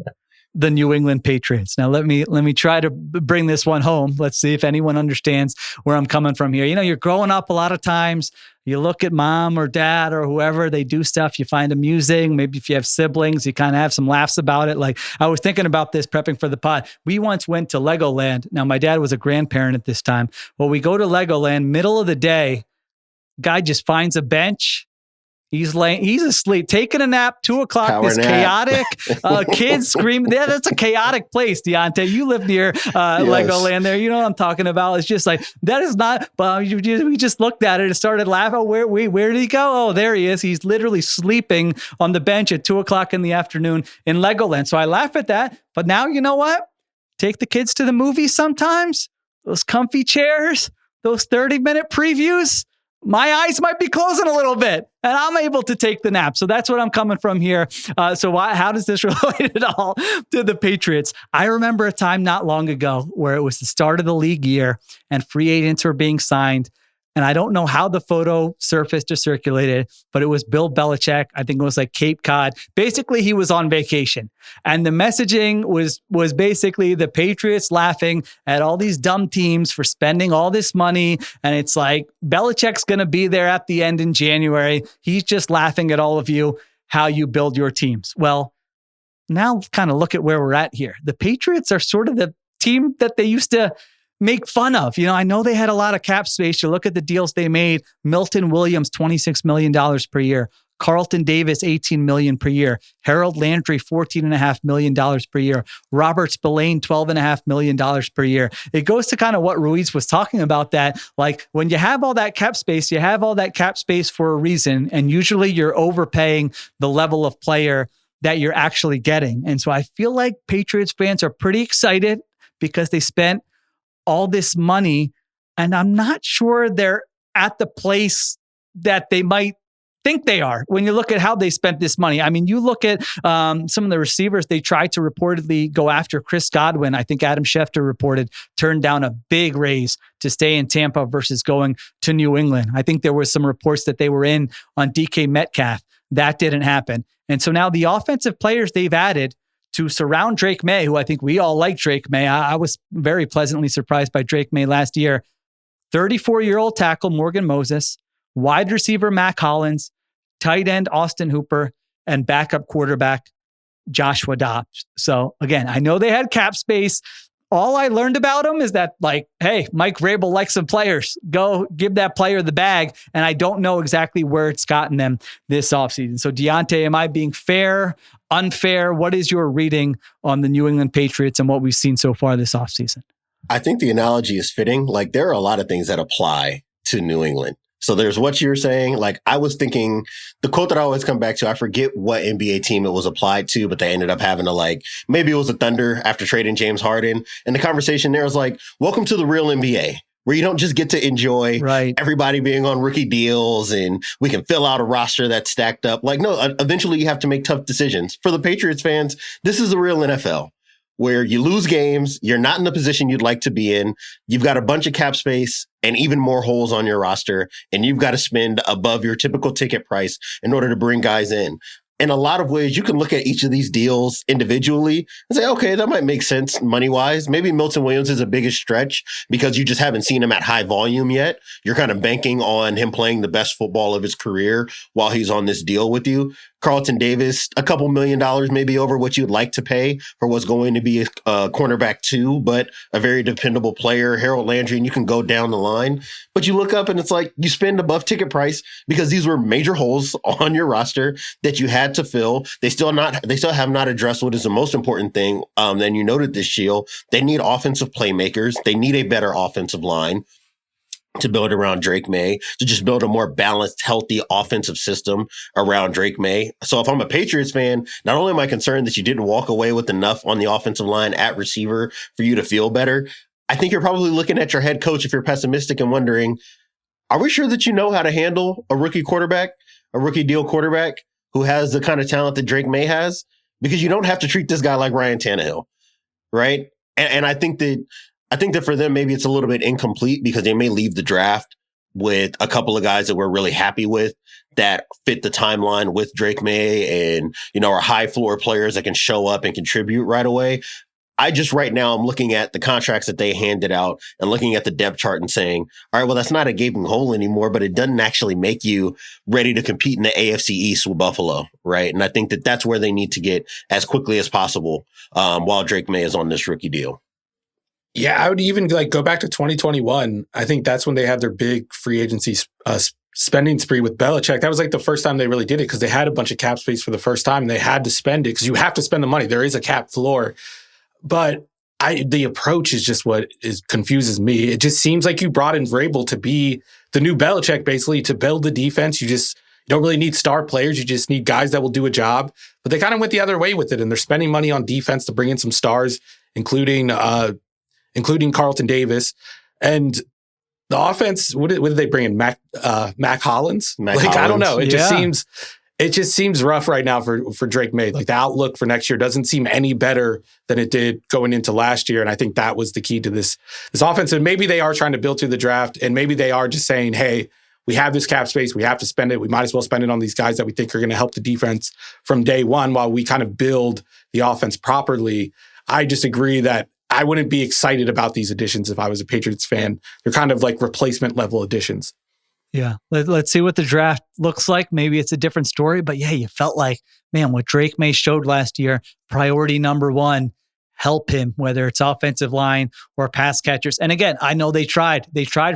the New England Patriots. Now, let me try to bring this one home. Let's see if anyone understands where I'm coming from here. You're growing up a lot of times. You look at mom or dad or whoever, they do stuff you find amusing. Maybe if you have siblings, you kind of have some laughs about it. I was thinking about this prepping for the pod. We once went to Legoland. Now, my dad was a grandparent at this time. Well, we go to Legoland, middle of the day, guy just finds a bench. He's asleep, taking a nap, 2:00. Power this nap. chaotic kids screaming. Yeah, that's a chaotic place, Diante. You live near Legoland there. You know what I'm talking about. It's just that is not, we just looked at it and started laughing. Where did he go? Oh, there he is. He's literally sleeping on the bench at 2:00 in the afternoon in Legoland. So I laugh at that. But now, you know what? Take the kids to the movies sometimes. Those comfy chairs, those 30-minute previews. My eyes might be closing a little bit and I'm able to take the nap. So that's what I'm coming from here. How does this relate at all to the Patriots? I remember a time not long ago where it was the start of the league year and free agents were being signed. And I don't know how the photo surfaced or circulated, but it was Bill Belichick. I think it was Cape Cod. Basically, he was on vacation. And the messaging was basically the Patriots laughing at all these dumb teams for spending all this money. And it's Belichick's going to be there at the end in January. He's just laughing at all of you, how you build your teams. Well, now kind of look at where we're at here. The Patriots are sort of the team that they used to make fun of. I know they had a lot of cap space. You look at the deals they made. Milton Williams, $26 million per year. Carlton Davis, $18 million per year. Harold Landry, $14.5 million per year. Robert Spillane, $12.5 million per year. It goes to kind of what Ruiz was talking about, that when you have all that cap space, you have all that cap space for a reason. And usually you're overpaying the level of player that you're actually getting. And so I feel like Patriots fans are pretty excited because they spent all this money, and I'm not sure they're at the place that they might think they are when you look at how they spent this money. I mean, you look at some of the receivers they tried to reportedly go after. Chris Godwin, I think Adam Schefter reported, turned down a big raise to stay in Tampa versus going to New England. I think there was some reports that they were in on DK Metcalf. That didn't happen. And so now the offensive players they've added to surround Drake May, who I think we all like Drake May. I was very pleasantly surprised by Drake May last year. 34-year-old tackle Morgan Moses, wide receiver Mac Hollins, tight end Austin Hooper, and backup quarterback Joshua Dobbs. So again, I know they had cap space. All I learned about them is that hey, Mike Vrabel likes some players. Go give that player the bag. And I don't know exactly where it's gotten them this offseason. So Diante, am I being fair, unfair? What is your reading on the New England Patriots and what we've seen so far this offseason? I think the analogy is fitting. There are a lot of things that apply to New England. So there's what you're saying. I was thinking the quote that I always come back to, I forget what NBA team it was applied to, but they ended up having to maybe it was the Thunder after trading James Harden. And the conversation there was welcome to the real NBA, where you don't just get to enjoy everybody being on rookie deals and we can fill out a roster that's stacked up. No, eventually you have to make tough decisions. For the Patriots fans, this is the real NFL. where you lose games, you're not in the position you'd like to be in, you've got a bunch of cap space and even more holes on your roster, and you've got to spend above your typical ticket price in order to bring guys in. In a lot of ways, you can look at each of these deals individually and say, okay, that might make sense money-wise. Maybe Milton Williams is the biggest stretch because you just haven't seen him at high volume yet. You're kind of banking on him playing the best football of his career while he's on this deal with you. Carlton Davis, a couple $1 million maybe over what you'd like to pay for what's going to be a cornerback 2, but a very dependable player. Harold Landry, and you can go down the line. But you look up and it's like you spend above ticket price because these were major holes on your roster that you had to fill. They still have not addressed what is the most important thing. Then you noted this, Sheil. They need offensive playmakers. They need a better offensive line to build around Drake May, to just build a more balanced, healthy offensive system around Drake May. So if I'm a Patriots fan, not only am I concerned that you didn't walk away with enough on the offensive line at receiver for you to feel better, I think you're probably looking at your head coach if you're pessimistic and wondering, are we sure that you know how to handle a rookie quarterback, a rookie deal quarterback who has the kind of talent that Drake May has? Because you don't have to treat this guy like Ryan Tannehill, right? And I think that for them, maybe it's a little bit incomplete because they may leave the draft with a couple of guys that we're really happy with that fit the timeline with Drake May and, are high floor players that can show up and contribute right away. Right now, I'm looking at the contracts that they handed out and looking at the depth chart and saying, all right, well, that's not a gaping hole anymore, but it doesn't actually make you ready to compete in the AFC East with Buffalo, right? And I think that that's where they need to get as quickly as possible while Drake May is on this rookie deal. Yeah, I would even go back to 2021. I think that's when they had their big free agency spending spree with Belichick. That was the first time they really did it because they had a bunch of cap space for the first time. And they had to spend it because you have to spend the money. There is a cap floor. But the approach is just what confuses me. It just seems like you brought in Vrabel to be the new Belichick, basically, to build the defense. You don't really need star players. You just need guys that will do a job. But they kind of went the other way with it, and they're spending money on defense to bring in some stars, including Carlton Davis. And the offense, what did they bring in? Mac Hollins? I don't know. It just seems rough right now for Drake May. The outlook for next year doesn't seem any better than it did going into last year. And I think that was the key to this offense. And maybe they are trying to build through the draft, and maybe they are just saying, hey, we have this cap space. We have to spend it. We might as well spend it on these guys that we think are going to help the defense from day one while we kind of build the offense properly. I just agree that I wouldn't be excited about these additions if I was a Patriots fan. They're kind of like replacement level additions. Yeah. Let's see what the draft looks like. Maybe it's a different story, but yeah, you felt like, man, what Drake May showed last year, priority number one, help him, whether it's offensive line or pass catchers. And again, I know they tried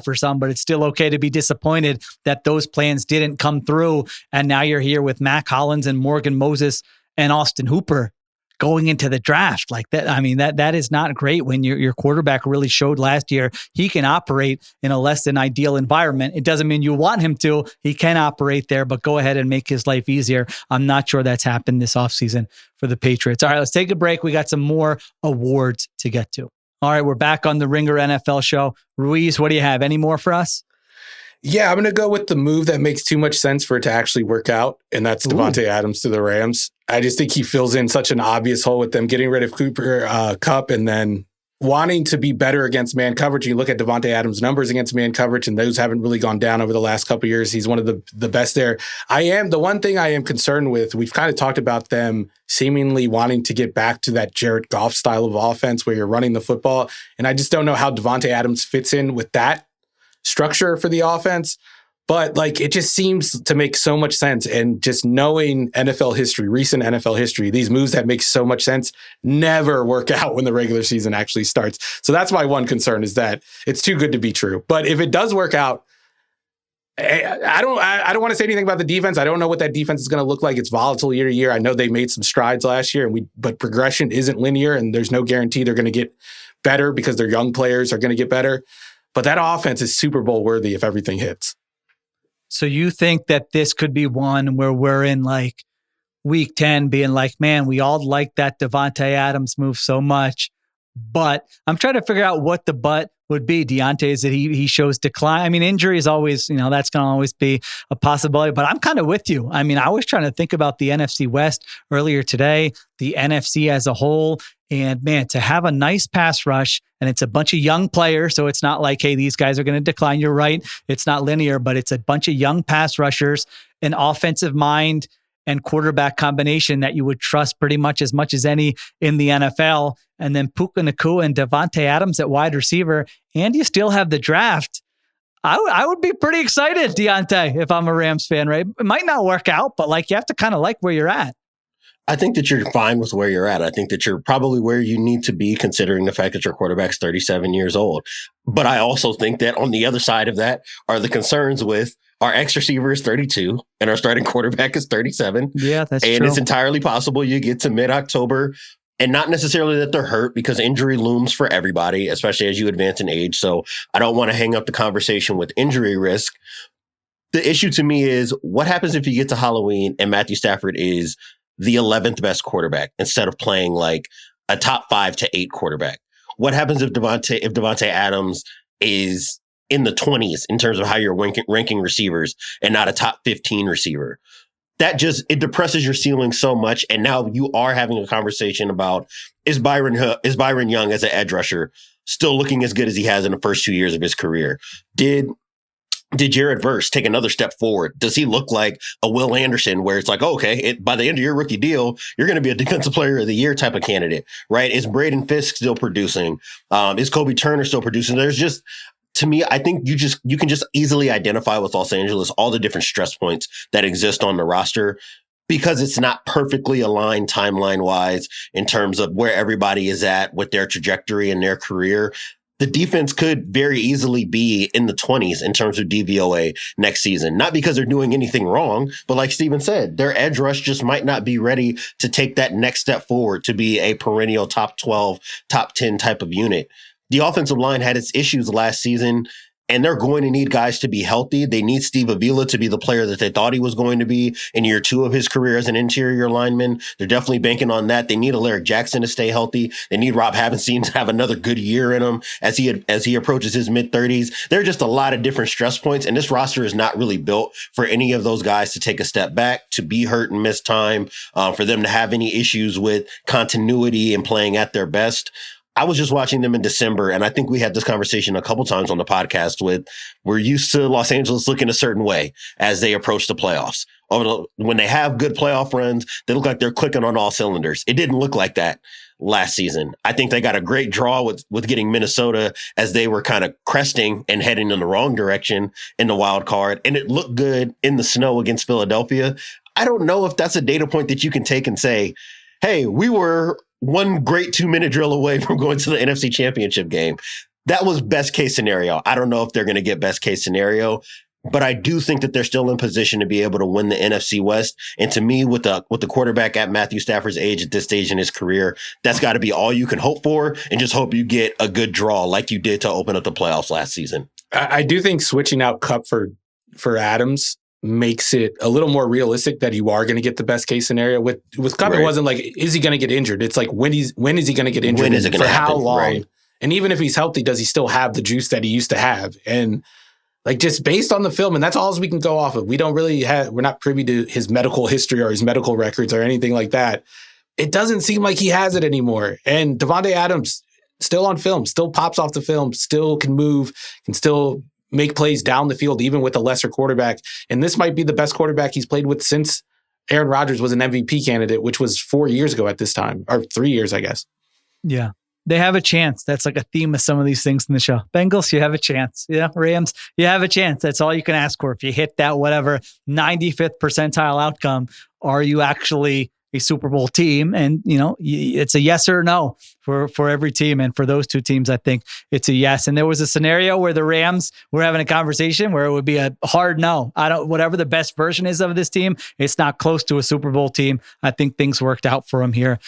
for some, but it's still okay to be disappointed that those plans didn't come through. And now you're here with Mac Hollins and Morgan Moses and Austin Hooper going into the draft like that. I mean, that is not great when your quarterback really showed last year he can operate in a less than ideal environment. It doesn't mean you want him to. He can operate there, but go ahead and make his life easier. I'm not sure that's happened this offseason for the Patriots. All right, let's take a break. We got some more awards to get to. All right, we're back on the Ringer NFL show. Ruiz, what do you have? Any more for us? Yeah, I'm going to go with the move that makes too much sense for it to actually work out, and that's Davante Adams to the Rams. I just think he fills in such an obvious hole with them getting rid of Cooper Kupp and then wanting to be better against man coverage. You look at Davante Adams' numbers against man coverage, and those haven't really gone down over the last couple of years. He's one of the best there. The one thing I am concerned with, we've kind of talked about them seemingly wanting to get back to that Jared Goff style of offense where you're running the football, and I just don't know how Davante Adams fits in with that structure for the offense, but it just seems to make so much sense. And just knowing NFL history, recent NFL history, these moves that make so much sense never work out when the regular season actually starts. So that's my one concern, is that it's too good to be true. But if it does work out, I don't want to say anything about the defense. I don't know what that defense is going to look like. It's volatile year to year. I know they made some strides last year, but progression isn't linear, and there's no guarantee they're going to get better because their young players are going to get better. But that offense is Super Bowl worthy if everything hits. So you think that this could be one where we're in week 10 being like, man, we all like that Davante Adams move so much. But I'm trying to figure out what the but would be. Diante, is that he shows decline. I mean, injury is always, that's going to always be a possibility, but I'm kind of with you. I mean, I was trying to think about the NFC West earlier today, the NFC as a whole. And man, to have a nice pass rush, and it's a bunch of young players. So it's not like, hey, these guys are going to decline. You're right. It's not linear, but it's a bunch of young pass rushers, an offensive mind and quarterback combination that you would trust pretty much as any in the NFL. And then Puka Nacua and Davante Adams at wide receiver. And you still have the draft. I would be pretty excited, Diante, if I'm a Rams fan, right? It might not work out, but you have to kind of like where you're at. I think that you're fine with where you're at. I think that you're probably where you need to be, considering the fact that your quarterback's 37 years old. But I also think that on the other side of that are the concerns with our ex receiver is 32 and our starting quarterback is 37. Yeah, that's true. And it's entirely possible you get to mid-October and not necessarily that they're hurt, because injury looms for everybody, especially as you advance in age. So I don't want to hang up the conversation with injury risk. The issue to me is, what happens if you get to Halloween and Matthew Stafford is the 11th best quarterback instead of playing like a top 5 to 8 quarterback? What happens if Davante Adams is in the 20s in terms of how you're ranking receivers and not a top 15 receiver? It depresses your ceiling so much. And now you are having a conversation about, is Byron Young as an edge rusher still looking as good as he has in the first 2 years of his career? Did Jared Verse take another step forward? Does he look like a Will Anderson, where it's like, okay, by the end of your rookie deal, you're going to be a defensive player of the year type of candidate, right? Is Braden Fisk still producing? Is Kobe Turner still producing? There's just, to me, I think you can just easily identify with Los Angeles all the different stress points that exist on the roster, because it's not perfectly aligned timeline wise in terms of where everybody is at with their trajectory and their career. The defense could very easily be in the 20s in terms of DVOA next season. Not because they're doing anything wrong, but like Steven said, their edge rush just might not be ready to take that next step forward to be a perennial top 12, top 10 type of unit. The offensive line had its issues last season, and they're going to need guys to be healthy. They need Steve Avila to be the player that they thought he was going to be in year 2 of his career as an interior lineman. They're definitely banking on that. They need Alaric Jackson to stay healthy. They need Rob Havenstein to have another good year in him as he approaches his mid-30s. There are just a lot of different stress points, and this roster is not really built for any of those guys to take a step back, to be hurt and miss time, for them to have any issues with continuity and playing at their best. I was just watching them in December, and I think we had this conversation a couple times on the podcast we're used to Los Angeles looking a certain way as they approach the playoffs. When they have good playoff runs, they look like they're clicking on all cylinders. It didn't look like that last season. I think they got a great draw with getting Minnesota as they were kind of cresting and heading in the wrong direction in the wild card, and it looked good in the snow against Philadelphia. I don't know if that's a data point that you can take and say, hey, we were one great 2-minute drill away from going to the NFC Championship game. That was best case scenario. I don't know if they're going to get best case scenario, but I do think that they're still in position to be able to win the NFC West. And to me, with the quarterback at Matthew Stafford's age at this stage in his career, that's got to be all you can hope for, and just hope you get a good draw like you did to open up the playoffs last season. I do think switching out Kupp for Adams makes it a little more realistic that you are going to get the best case scenario. With Kupp, It wasn't like, is he going to get injured? It's like, when is he going to get injured? When is it going to happen? For how long? Right. And even if he's healthy, does he still have the juice that he used to have? And like, just based on the film, and that's all we can go off of. We're not privy to his medical history or his medical records or anything like that. It doesn't seem like he has it anymore. And Davante Adams, still on film, still pops off the film, still can move, can still make plays down the field, even with a lesser quarterback. And this might be the best quarterback he's played with since Aaron Rodgers was an MVP candidate, which was 4 years ago at this time, or 3 years, I guess. Yeah. They have a chance. That's like a theme of some of these things in the show. Bengals, you have a chance. Yeah. Rams, you have a chance. That's all you can ask for. If you hit that, whatever, 95th percentile outcome, are you actually a Super Bowl team? And, it's a yes or no for every team. And for those two teams, I think it's a yes. And there was a scenario where the Rams were having a conversation where it would be a hard no. Whatever the best version is of this team, it's not close to a Super Bowl team. I think things worked out for them here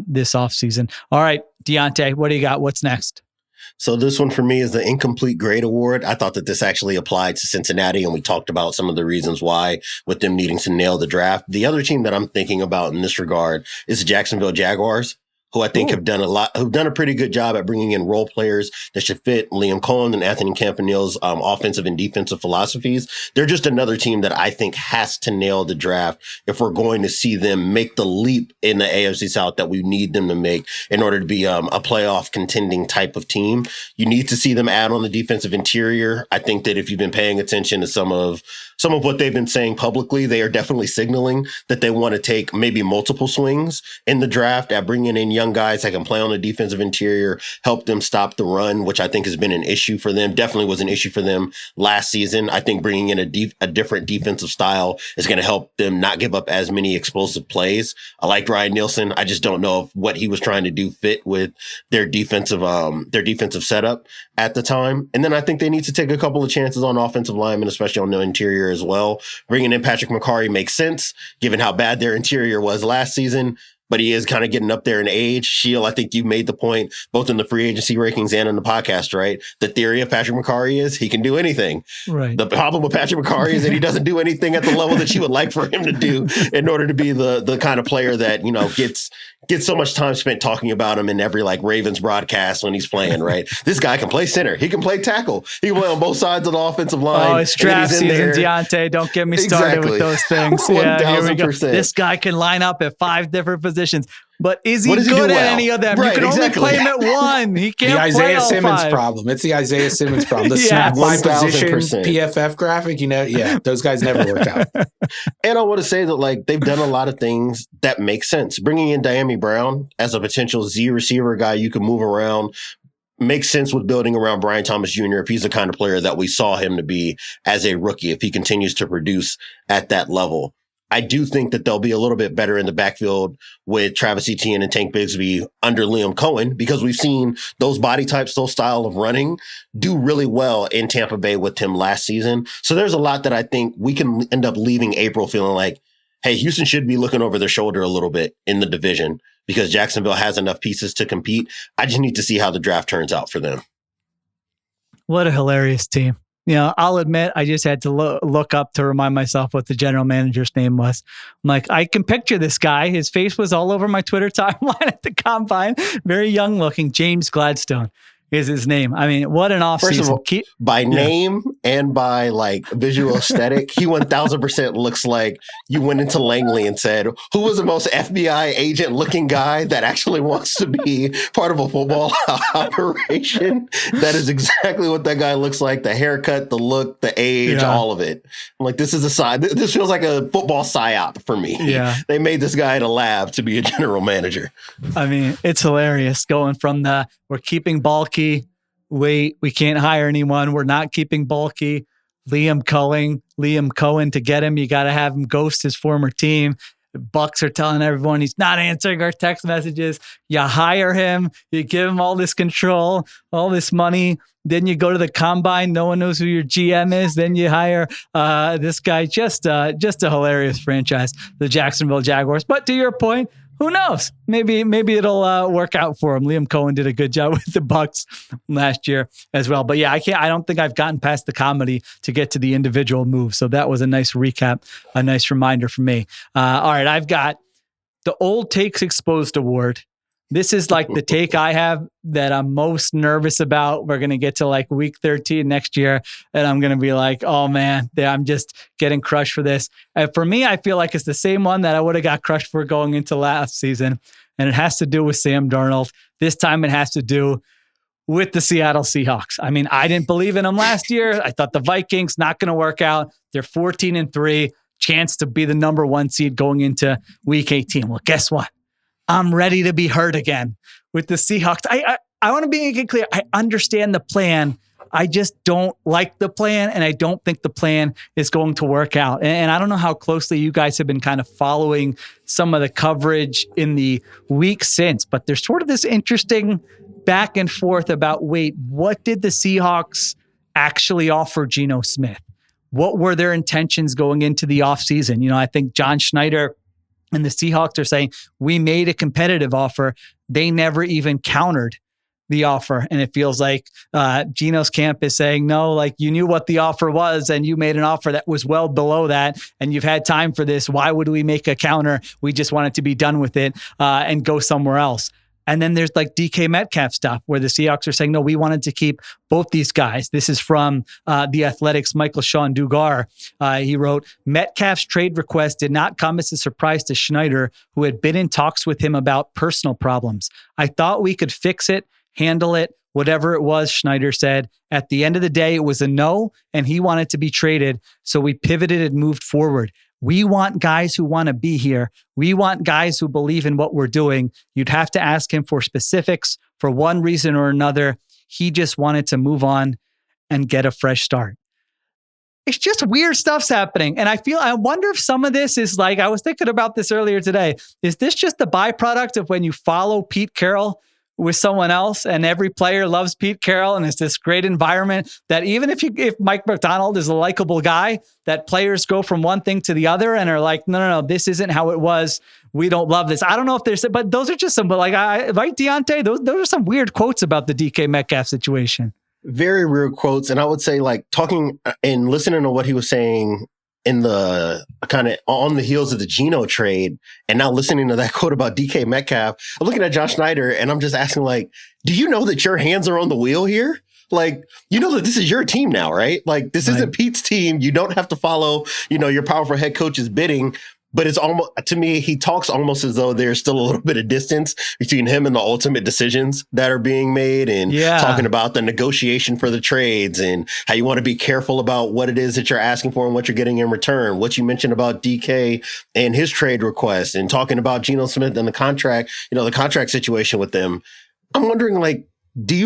this offseason. All right, Diante, what do you got? What's next? So this one for me is the Incomplete Grade Award. I thought that this actually applied to Cincinnati, and we talked about some of the reasons why with them needing to nail the draft. The other team that I'm thinking about in this regard is the Jacksonville Jaguars. who I think who've done a pretty good job at bringing in role players that should fit Liam Cohen and Anthony Campanille's offensive and defensive philosophies. They're just another team that I think has to nail the draft if we're going to see them make the leap in the AFC South that we need them to make in order to be a playoff contending type of team. You need to see them add on the defensive interior. I think that if you've been paying attention to some of what they've been saying publicly, they are definitely signaling that they want to take maybe multiple swings in the draft at bringing in young guys that can play on the defensive interior, help them stop the run, which I think has been an issue for them. Definitely was an issue for them last season. I think bringing in a different defensive style is going to help them not give up as many explosive plays. I liked Ryan Nielsen. I just don't know if what he was trying to do fit with their defensive setup at the time. And then I think they need to take a couple of chances on offensive linemen, especially on the interior as well. Bringing in Patrick McCarry makes sense given how bad their interior was last season, but he is kind of getting up there in age. Sheil, I think you made the point both in the free agency rankings and in the podcast, right? The theory of Patrick McCarry is he can do anything. Right. The problem with Patrick McCarry is that he doesn't do anything at the level that you would like for him to do in order to be the kind of player that, gets so much time spent talking about him in every Ravens broadcast when he's playing, right? This guy can play center. He can play tackle. He can play on both sides of the offensive line. Oh, it's draft season, Diante. Don't get me started with those things. Yeah, here we go. This guy can line up at 5 different positions. But is he good at any of them? Right, you can only play him at one. He can't the play Isaiah all Simmons 5. problem. It's the Isaiah Simmons problem. The Yeah. snap by position 1000%. PFF graphic, those guys never work out. And I want to say that they've done a lot of things that make sense. Bringing in Diame Brown as a potential Z receiver guy you can move around makes sense with building around Brian Thomas Jr. if he's the kind of player that we saw him to be as a rookie, if he continues to produce at that level. I do think that they'll be a little bit better in the backfield with Travis Etienne and Tank Bigsby under Liam Cohen because we've seen those body types, those style of running do really well in Tampa Bay with him last season. So there's a lot that I think we can end up leaving April feeling like, hey, Houston should be looking over their shoulder a little bit in the division because Jacksonville has enough pieces to compete. I just need to see how the draft turns out for them. What a hilarious team. I'll admit, I just had to look up to remind myself what the general manager's name was. I'm like, I can picture this guy. His face was all over my Twitter timeline at the combine. Very young looking. James Gladstone is his name. I mean, what an offseason. First of all, by name and by visual aesthetic, he 1000% looks like you went into Langley and said, who was the most FBI agent looking guy that actually wants to be part of a football operation? That is exactly what that guy looks like. The haircut, the look, the age, all of it. I'm like, this is a side. This feels like a football psyop for me. Yeah. They made this guy in a lab to be a general manager. I mean, it's hilarious going from we're keeping bulky. Wait, we can't hire anyone. We're not keeping bulky. Liam Cohen to get him. You got to have him ghost his former team. The Bucks are telling everyone he's not answering our text messages. You hire him. You give him all this control, all this money. Then you go to the combine. No one knows who your GM is. Then you hire this guy. Just a hilarious franchise, the Jacksonville Jaguars. But to your point, who knows? Maybe it'll work out for him. Liam Cohen did a good job with the Bucks last year as well. But yeah, I don't think I've gotten past the comedy to get to the individual moves. So that was a nice recap, a nice reminder for me. All right, I've got the Old Takes Exposed Award. This is the take I have that I'm most nervous about. We're going to get to week 13 next year. And I'm going to be like, oh man, I'm just getting crushed for this. And for me, I feel like it's the same one that I would have got crushed for going into last season. And it has to do with Sam Darnold. This time it has to do with the Seattle Seahawks. I mean, I didn't believe in them last year. I thought the Vikings not going to work out. They're 14-3, chance to be the number 1 seed going into week 18. Well, guess what? I'm ready to be hurt again with the Seahawks. I want to make it clear. I understand the plan. I just don't like the plan, and I don't think the plan is going to work out. And I don't know how closely you guys have been kind of following some of the coverage in the week since, but there's sort of this interesting back and forth about, wait, what did the Seahawks actually offer Geno Smith? What were their intentions going into the offseason? I think John Schneider and the Seahawks are saying, we made a competitive offer. They never even countered the offer. And it feels like Geno's camp is saying, no, you knew what the offer was and you made an offer that was well below that. And you've had time for this. Why would we make a counter? We just wanted to be done with it and go somewhere else. And then there's like DK Metcalf stuff where the Seahawks are saying, no, we wanted to keep both these guys. This is from the Athletics' Michael Sean Dugar. He wrote, Metcalf's trade request did not come as a surprise to Schneider, who had been in talks with him about personal problems. I thought we could fix it, handle it, whatever it was, Schneider said. At the end of the day, it was a no, and he wanted to be traded. So we pivoted and moved forward. We want guys who want to be here. We want guys who believe in what we're doing. You'd have to ask him for specifics. For one reason or another, he just wanted to move on and get a fresh start. It's just weird stuff's happening. And I wonder if some of this is like, I was thinking about this earlier today. Is this just the byproduct of when you follow Pete Carroll with someone else and every player loves Pete Carroll and it's this great environment that even if Mike Macdonald is a likable guy, that players go from one thing to the other and are like, no, this isn't how it was. We don't love this. I don't know if there's, but those are just some, but like, right, Diante, those are some weird quotes about the DK Metcalf situation. Very weird quotes. And I would say, like, talking and listening to what he was saying in the kind of on the heels of the Geno trade, and now listening to that quote about DK Metcalf, I'm looking at John Schneider and I'm just asking, like, do you know that your hands are on the wheel here? Like, you know that this is your team now, right? Like, this isn't Pete's team. You don't have to follow, your powerful head coach's bidding. But it's almost, to me, he talks almost as though there's still a little bit of distance between him and the ultimate decisions that are being made, and talking about the negotiation for the trades and how you want to be careful about what it is that you're asking for and what you're getting in return. What you mentioned about DK and his trade request, and talking about Geno Smith and the contract, the contract situation with them. I'm wondering, like, do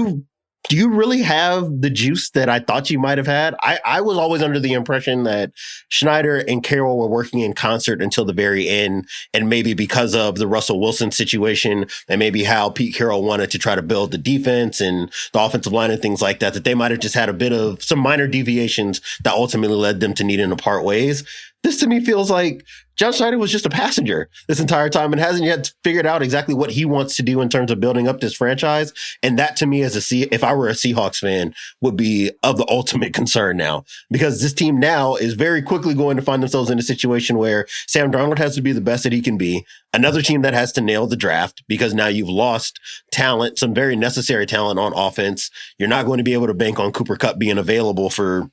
you really have the juice that I thought you might have had? I was always under the impression that Schneider and Carroll were working in concert until the very end. And maybe because of the Russell Wilson situation and maybe how Pete Carroll wanted to try to build the defense and the offensive line and things like that, that they might have just had a bit of some minor deviations that ultimately led them to needing to part ways. This to me feels like John Schneider was just a passenger this entire time and hasn't yet figured out exactly what he wants to do in terms of building up this franchise. And that to me, if I were a Seahawks fan, would be of the ultimate concern now, because this team now is very quickly going to find themselves in a situation where Sam Darnold has to be the best that he can be. Another team that has to nail the draft, because now you've lost talent, some very necessary talent on offense. You're not going to be able to bank on Cooper Kupp being available for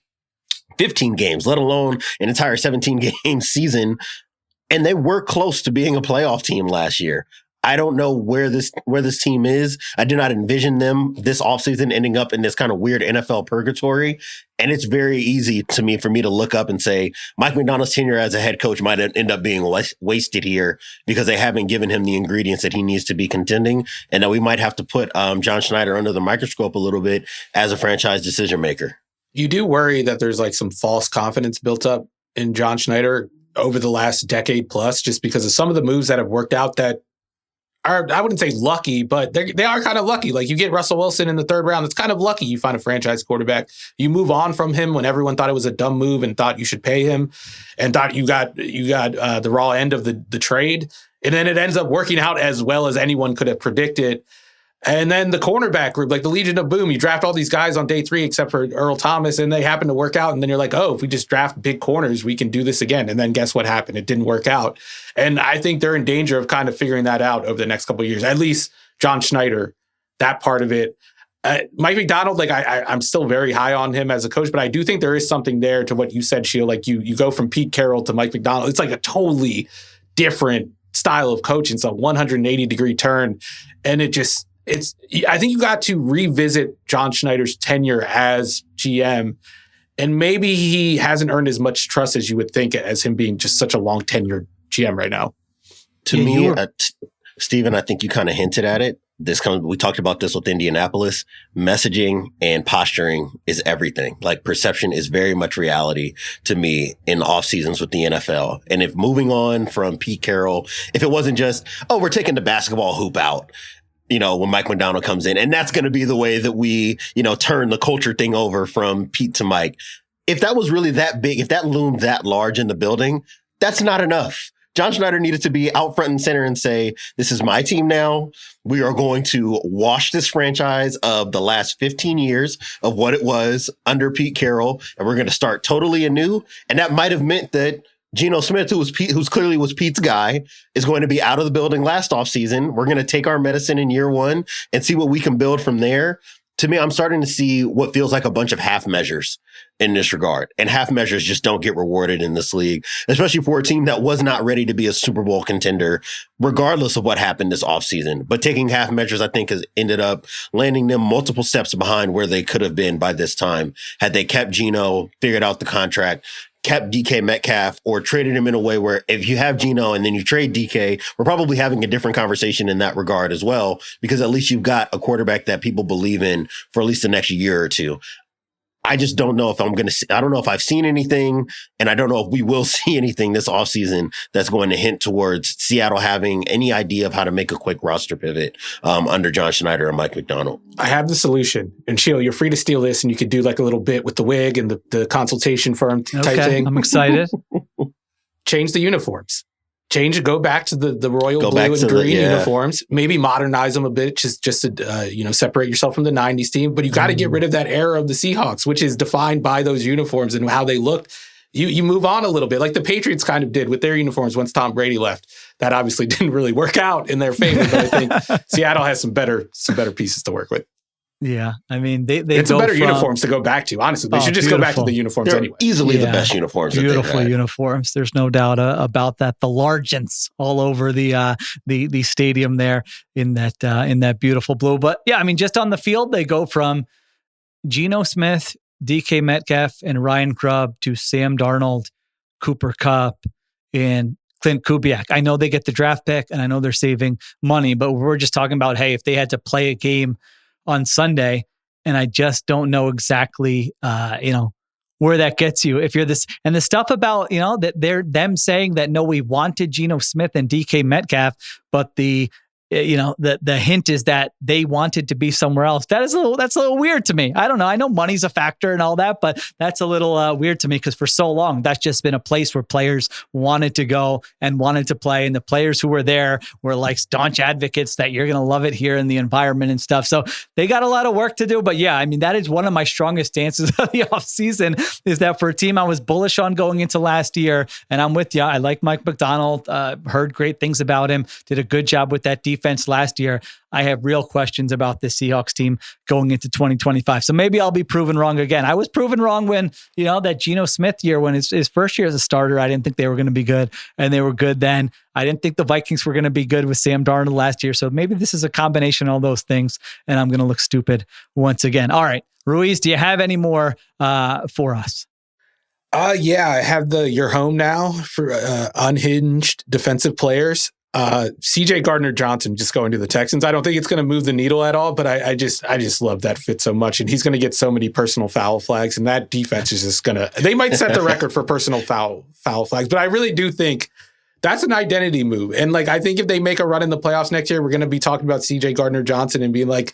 15 games, let alone an entire 17-game season. And they were close to being a playoff team last year. I don't know where this team is. I do not envision them this offseason ending up in this kind of weird NFL purgatory. And it's very easy to me for me to look up and say Mike Macdonald's tenure as a head coach might end up being wasted here because they haven't given him the ingredients that he needs to be contending. And that we might have to put John Schneider under the microscope a little bit as a franchise decision maker. You do worry that there's like some false confidence built up in John Schneider over the last decade plus, just because of some of the moves that have worked out that are, I wouldn't say lucky, but they are kind of lucky. Like, you get Russell Wilson in the third round. It's kind of lucky you find a franchise quarterback. You move on from him when everyone thought it was a dumb move and thought you should pay him and thought you got the raw end of the trade. And then it ends up working out as well as anyone could have predicted. And then the cornerback group, like the Legion of Boom, you draft all these guys on day 3 except for Earl Thomas, and they happen to work out. And then you're like, oh, if we just draft big corners, we can do this again. And then guess what happened? It didn't work out. And I think they're in danger of kind of figuring that out over the next couple of years. At least John Schneider, that part of it. Mike Macdonald, like I'm still very high on him as a coach, but I do think there is something there to what you said, Sheil. Like you go from Pete Carroll to Mike Macdonald. It's like a totally different style of coaching. It's a 180-degree turn. And I think you got to revisit John Schneider's tenure as GM, and maybe he hasn't earned as much trust as you would think as him being just such a long tenured GM right now. To me, Stephen, I think you kind of hinted at it. We talked about this with Indianapolis. Messaging and posturing is everything. Like, perception is very much reality to me in off seasons with the NFL. And if moving on from Pete Carroll, if it wasn't just, oh, we're taking the basketball hoop out, when Mike Macdonald comes in, and that's going to be the way that we, turn the culture thing over from Pete to Mike. If that was really that big, if that loomed that large in the building, that's not enough. John Schneider needed to be out front and center and say, this is my team now. We are going to wash this franchise of the last 15 years of what it was under Pete Carroll, and we're going to start totally anew. And that might have meant that Geno Smith, who's clearly was Pete's guy, is going to be out of the building last offseason. We're going to take our medicine in year one and see what we can build from there. To me, I'm starting to see what feels like a bunch of half measures in this regard. And half measures just don't get rewarded in this league, especially for a team that was not ready to be a Super Bowl contender, regardless of what happened this offseason. But taking half measures, I think, has ended up landing them multiple steps behind where they could have been by this time had they kept Geno, figured out the contract, kept DK Metcalf, or traded him in a way where if you have Geno and then you trade DK, we're probably having a different conversation in that regard as well, because at least you've got a quarterback that people believe in for at least the next year or two. I just don't know if I don't know if I've seen anything, and I don't know if we will see anything this offseason that's going to hint towards Seattle having any idea of how to make a quick roster pivot under John Schneider and Mike McDonald. I have the solution. And Sheil, you're free to steal this, and you could do like a little bit with the wig and the consultation firm type thing. I'm excited. Change the uniforms. Go back to the royal blue and green uniforms. Maybe modernize them a bit, just to separate yourself from the '90s team. But you got to get rid of that era of the Seahawks, which is defined by those uniforms and how they looked. You move on a little bit, like the Patriots kind of did with their uniforms once Tom Brady left. That obviously didn't really work out in their favor, but I think Seattle has some better pieces to work with. Yeah, I mean, they it's go better uniforms to go back to. Honestly, they should just go back to the uniforms They're anyway. Easily the best uniforms. Beautiful uniforms. There's no doubt about that. The Largents all over the stadium there in that beautiful blue. But yeah, I mean, just on the field, they go from Geno Smith, DK Metcalf, and Ryan Grubb to Sam Darnold, Cooper Kupp, and Clint Kubiak. I know they get the draft pick, and I know they're saving money, but we're just talking about, hey, if they had to play a game on Sunday, and I just don't know exactly, where that gets you. If you're this, and the stuff about, that they're them saying that, no, we wanted Geno Smith and DK Metcalf, but the hint is that they wanted to be somewhere else. That's a little weird to me. I don't know. I know money's a factor and all that, but that's a little weird to me because for so long, that's just been a place where players wanted to go and wanted to play. And the players who were there were like staunch advocates that you're going to love it here in the environment and stuff. So they got a lot of work to do. But yeah, I mean, that is one of my strongest stances of the offseason is that for a team I was bullish on going into last year. And I'm with you. I like Mike McDonald, heard great things about him, did a good job with that defense last year. I have real questions about this Seahawks team going into 2025. So maybe I'll be proven wrong again. I was proven wrong when, that Geno Smith year, when his first year as a starter, I didn't think they were going to be good, and they were good then. I didn't think the Vikings were going to be good with Sam Darnold last year. So maybe this is a combination of all those things, and I'm going to look stupid once again. All right, Ruiz, do you have any more for us? Yeah, I have You're Home Now for unhinged defensive players. CJ Gardner-Johnson just going to the Texans. I don't think it's going to move the needle at all, but I just love that fit so much. And he's going to get so many personal foul flags, and that defense is just they might set the record for personal foul flags, but I really do think that's an identity move. And I think if they make a run in the playoffs next year, we're going to be talking about CJ Gardner-Johnson and being like,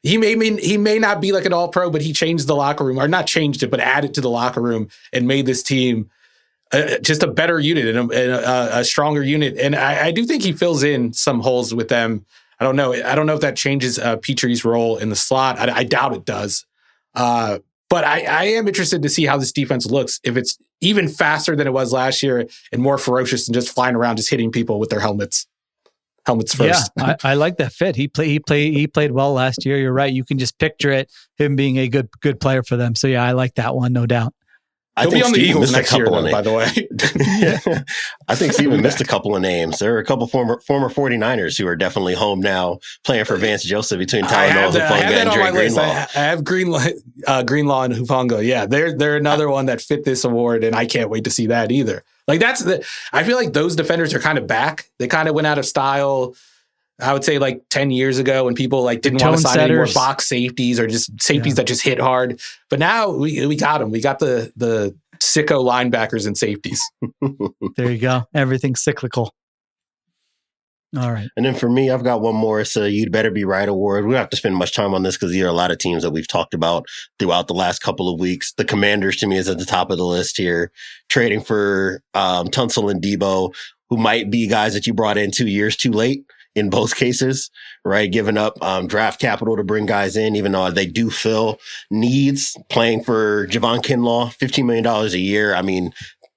he may not be like an all-pro, but he changed the locker room, or not changed it, but added to the locker room and made this team just a better unit and a stronger unit. And I do think he fills in some holes with them. I don't know if that changes Petrie's role in the slot. I doubt it does. But I am interested to see how this defense looks, if it's even faster than it was last year and more ferocious than just flying around, just hitting people with their helmets first. Yeah, I like that fit. He played well last year. You're right. You can just picture him being a good player for them. So yeah, I like that one, no doubt. He'll be on the Eagles next year, though, by the way. I think Steven missed a couple of names. There are a couple former 49ers who are definitely home now, playing for Vance Joseph between Talanoa, Hufanga, and Dre Greenlaw. I have Greenlaw and Hufanga. Yeah, they're another one that fit this award, and I can't wait to see that either. I feel like those defenders are kind of back. They kind of went out of style, I would say 10 years ago, when people didn't want to sign any more box safeties or just safeties that just hit hard. But now we got them. We got the sicko linebackers and safeties. There you go. Everything's cyclical. All right. And then for me, I've got one more. It's a You'd Better Be Right award. We don't have to spend much time on this because there are a lot of teams that we've talked about throughout the last couple of weeks. The Commanders, to me, is at the top of the list here, trading for Tunsil and Debo, who might be guys that you brought in 2 years too late. In both cases, right? Giving up draft capital to bring guys in, even though they do fill needs. Playing for Javon Kinlaw, $15 million a year. I mean,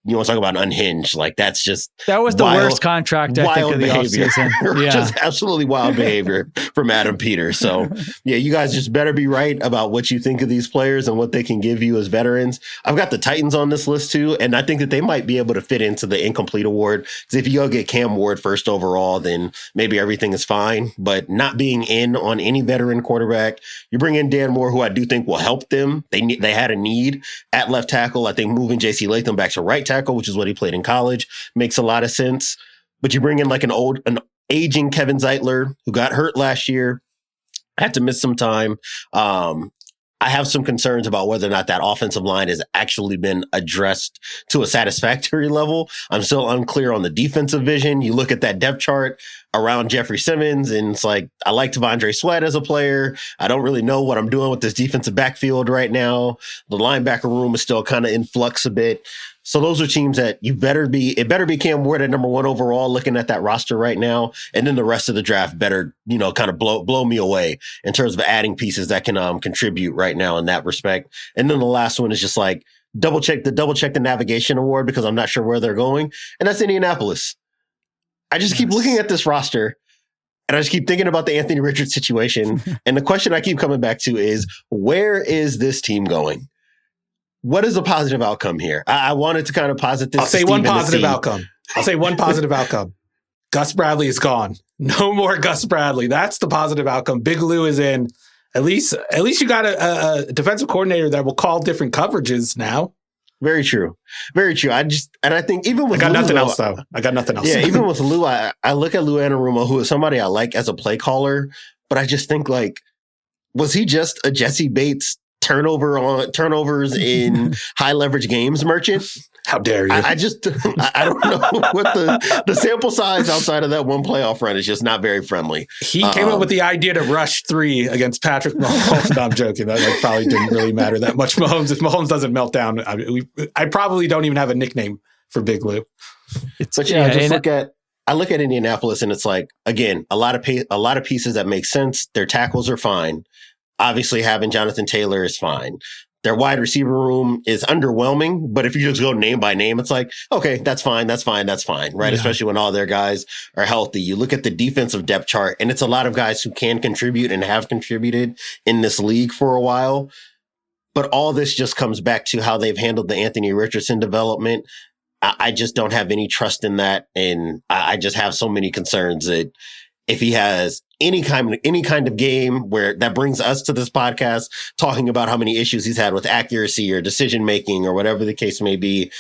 you want to talk about unhinged? Like that's just that was the worst contract I think of the offseason. Just absolutely wild behavior from Adam Peters. So yeah, you guys just better be right about what you think of these players and what they can give you as veterans. I've got the Titans on this list too, and I think that they might be able to fit into the incomplete award, because if you go get Cam Ward first overall, then maybe everything is fine. But not being in on any veteran quarterback, you bring in Dan Moore, who I do think will help them. They had a need at left tackle. I think moving J.C. Latham back to right tackle, which is what he played in college, makes a lot of sense. But you bring in like an aging Kevin Zeitler who got hurt last year, had to miss some time. I have some concerns about whether or not that offensive line has actually been addressed to a satisfactory level. I'm still unclear on the defensive vision. You look at that depth chart around Jeffrey Simmons, and it's like, I like T'Vondre Sweat as a player. I don't really know what I'm doing with this defensive backfield right now. The linebacker room is still kind of in flux a bit. So those are teams that it better be Cam Ward at number 1 overall, looking at that roster right now. And then the rest of the draft better, kind of blow me away in terms of adding pieces that can contribute right now in that respect. And then the last one is just like double check the navigation award, because I'm not sure where they're going. And that's Indianapolis. I just keep looking at this roster, and I just keep thinking about the Anthony Richards situation. And the question I keep coming back to is, where is this team going? What is a positive outcome here? I wanted to kind of posit this. I'll say one positive outcome. Gus Bradley is gone. No more Gus Bradley. That's the positive outcome. Big Lou is in. At least you got a defensive coordinator that will call different coverages now. Very true. Very true. I think even with I got Lou, nothing else though. I got nothing else. Yeah, even with Lou, I look at Lou Anarumo, who is somebody I like as a play caller, but I just think, like, was he just a Jesse Bates turnovers in high leverage games merchant? How dare you? I don't know what the sample size outside of that one playoff run is just not very friendly. He came up with the idea to rush 3 against Patrick Mahomes. No, I'm joking. That probably didn't really matter that much. Mahomes, if Mahomes doesn't melt down, I probably don't even have a nickname for Big Lou. I look at Indianapolis, and it's like, again, a lot of pieces that make sense. Their tackles are fine. Obviously, having Jonathan Taylor is fine. Their wide receiver room is underwhelming, but if you just go name by name, it's like, okay, that's fine, right? Yeah. Especially when all their guys are healthy. You look at the defensive depth chart, and it's a lot of guys who can contribute and have contributed in this league for a while. But all this just comes back to how they've handled the Anthony Richardson development. I just don't have any trust in that, and I just have so many concerns that if he has any kind of game where that brings us to this podcast talking about how many issues he's had with accuracy or decision making or whatever the case may be,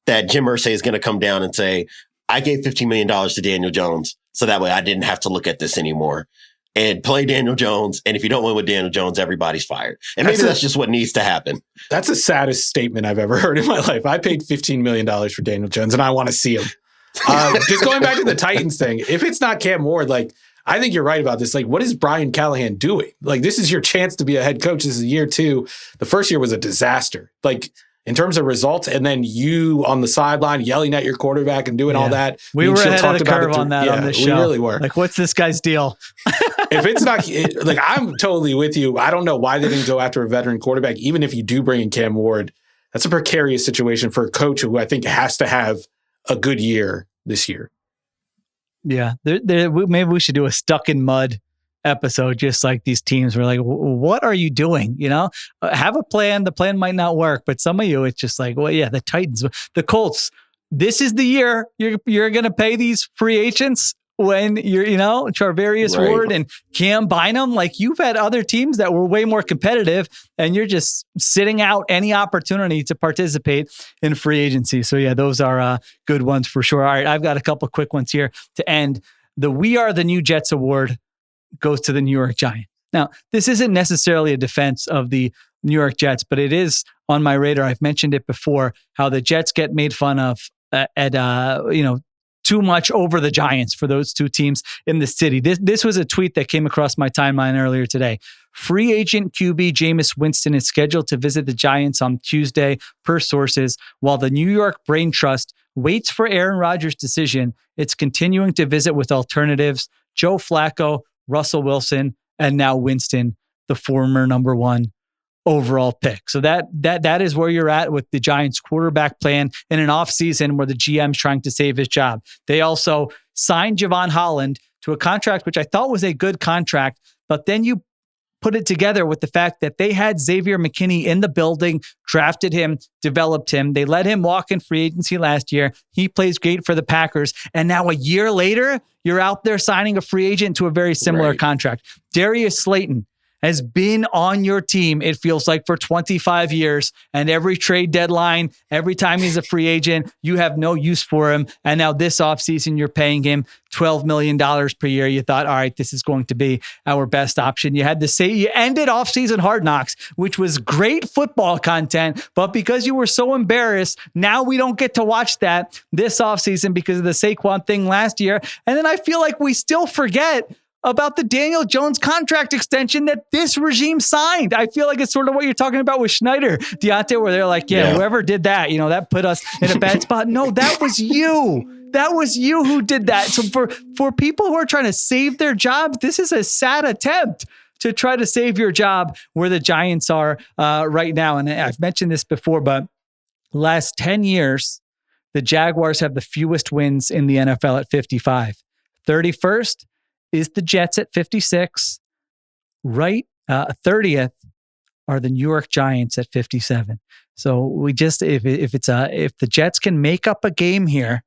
that Jim Irsay is going to come down and say, I gave $15 million to Daniel Jones, so that way I didn't have to look at this anymore. And play Daniel Jones, and if you don't win with Daniel Jones, everybody's fired. And maybe that's just what needs to happen. That's the saddest statement I've ever heard in my life. I paid $15 million for Daniel Jones, and I want to see him. Just going back to the Titans thing, if it's not Cam Ward, like, I think you're right about this. Like, what is Brian Callahan doing? Like, this is your chance to be a head coach. This is year 2. The first year was a disaster, like, in terms of results. And then you on the sideline yelling at your quarterback and doing all that. We were ahead of the curve on that on this show. We really were. Like, what's this guy's deal? If it's not, like, I'm totally with you. I don't know why they didn't go after a veteran quarterback. Even if you do bring in Cam Ward, that's a precarious situation for a coach who I think has to have a good year this year. Yeah, maybe we should do a stuck in mud episode, just like these teams were like, what are you doing? Have a plan. The plan might not work, but some of you, it's just like, well, yeah, the Titans, the Colts, this is the year you're going to pay these free agents when you're, Charvarius Ward and Cam Bynum. Like, you've had other teams that were way more competitive, and you're just sitting out any opportunity to participate in free agency. So yeah, those are good ones for sure. All right, I've got a couple quick ones here to end. The We Are the New Jets award goes to the New York Giants. Now, this isn't necessarily a defense of the New York Jets, but it is on my radar. I've mentioned it before, how the Jets get made fun of too much over the Giants for those two teams in the city. This was a tweet that came across my timeline earlier today. Free agent QB Jameis Winston is scheduled to visit the Giants on Tuesday, per sources. While the New York Brain Trust waits for Aaron Rodgers' decision, it's continuing to visit with alternatives: Joe Flacco, Russell Wilson, and now Winston, the former number 1 overall pick. So that is where you're at with the Giants quarterback plan in an offseason where the GM's trying to save his job. They also signed Javon Holland to a contract, which I thought was a good contract, but then you put it together with the fact that they had Xavier McKinney in the building, drafted him, developed him. They let him walk in free agency last year. He plays great for the Packers. And now a year later, you're out there signing a free agent to a very similar contract. Darius Slayton has been on your team, it feels like, for 25 years. And every trade deadline, every time he's a free agent, you have no use for him. And now this offseason, you're paying him $12 million per year. You thought, all right, this is going to be our best option. You had to say you ended offseason Hard Knocks, which was great football content. But because you were so embarrassed, now we don't get to watch that this offseason because of the Saquon thing last year. And then I feel like we still forget about the Daniel Jones contract extension that this regime signed. I feel like it's sort of what you're talking about with Schneider, Diante, where they're like, whoever did that, that put us in a bad spot. No, that was you. That was you who did that. So for people who are trying to save their jobs, this is a sad attempt to try to save your job where the Giants are right now. And I've mentioned this before, but last 10 years, the Jaguars have the fewest wins in the NFL at 55. 31st, is the Jets at 56. Right 30th are the New York Giants at 57. So we just if the Jets can make up a game here,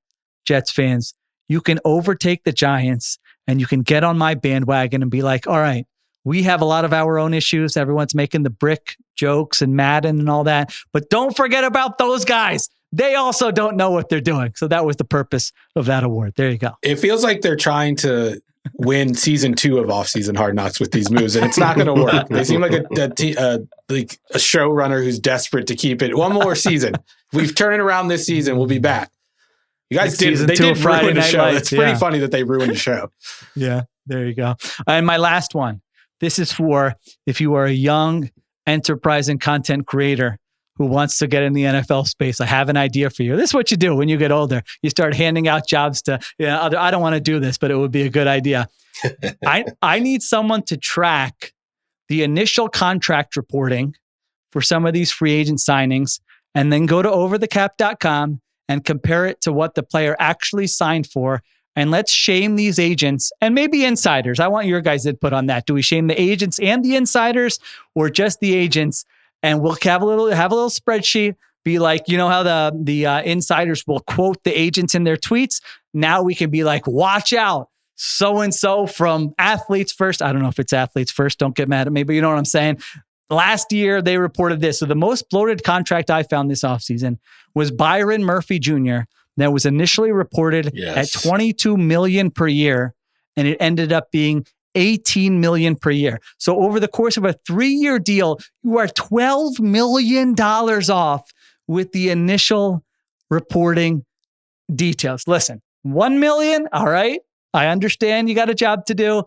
Jets fans, you can overtake the Giants and you can get on my bandwagon and be like, all right, we have a lot of our own issues. Everyone's making the brick jokes and Madden and all that, but don't forget about those guys. They also don't know what they're doing. So that was the purpose of that award. There you go. It feels like they're trying to win season 2 of off-season Hard Knocks with these moves, and it's not going to work. They seem like a showrunner who's desperate to keep it one more season. If we've turned it around this season, we'll be back. You guys did ruin the show. It's pretty funny that they ruined the show. Yeah, there you go. And my last one. This is for if you are a young, enterprising content creator who wants to get in the NFL space. I have an idea for you. This is what you do when you get older. You start handing out jobs to, I don't want to do this, but it would be a good idea. I need someone to track the initial contract reporting for some of these free agent signings and then go to overthecap.com and compare it to what the player actually signed for. And let's shame these agents and maybe insiders. I want your guys' input on that. Do we shame the agents and the insiders or just the agents? And we'll have a little spreadsheet, be like, how the insiders will quote the agents in their tweets. Now we can be like, watch out, so-and-so from Athletes First. I don't know if it's Athletes First. Don't get mad at me, but you know what I'm saying? Last year, they reported this. So the most bloated contract I found this offseason was Byron Murphy Jr. that was initially reported at $22 million per year, and it ended up being $18 million per year. So over the course of a 3-year deal, you are $12 million off with the initial reporting details. Listen, $1 million, all right. I understand you got a job to do.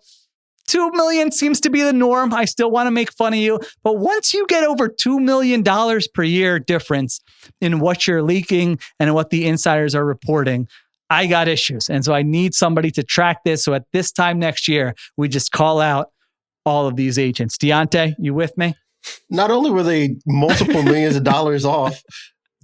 $2 million seems to be the norm. I still want to make fun of you. But once you get over $2 million per year difference in what you're leaking and what the insiders are reporting, I got issues. And so I need somebody to track this. So at this time next year, we just call out all of these agents. Diante, you with me? Not only were they multiple millions of dollars off,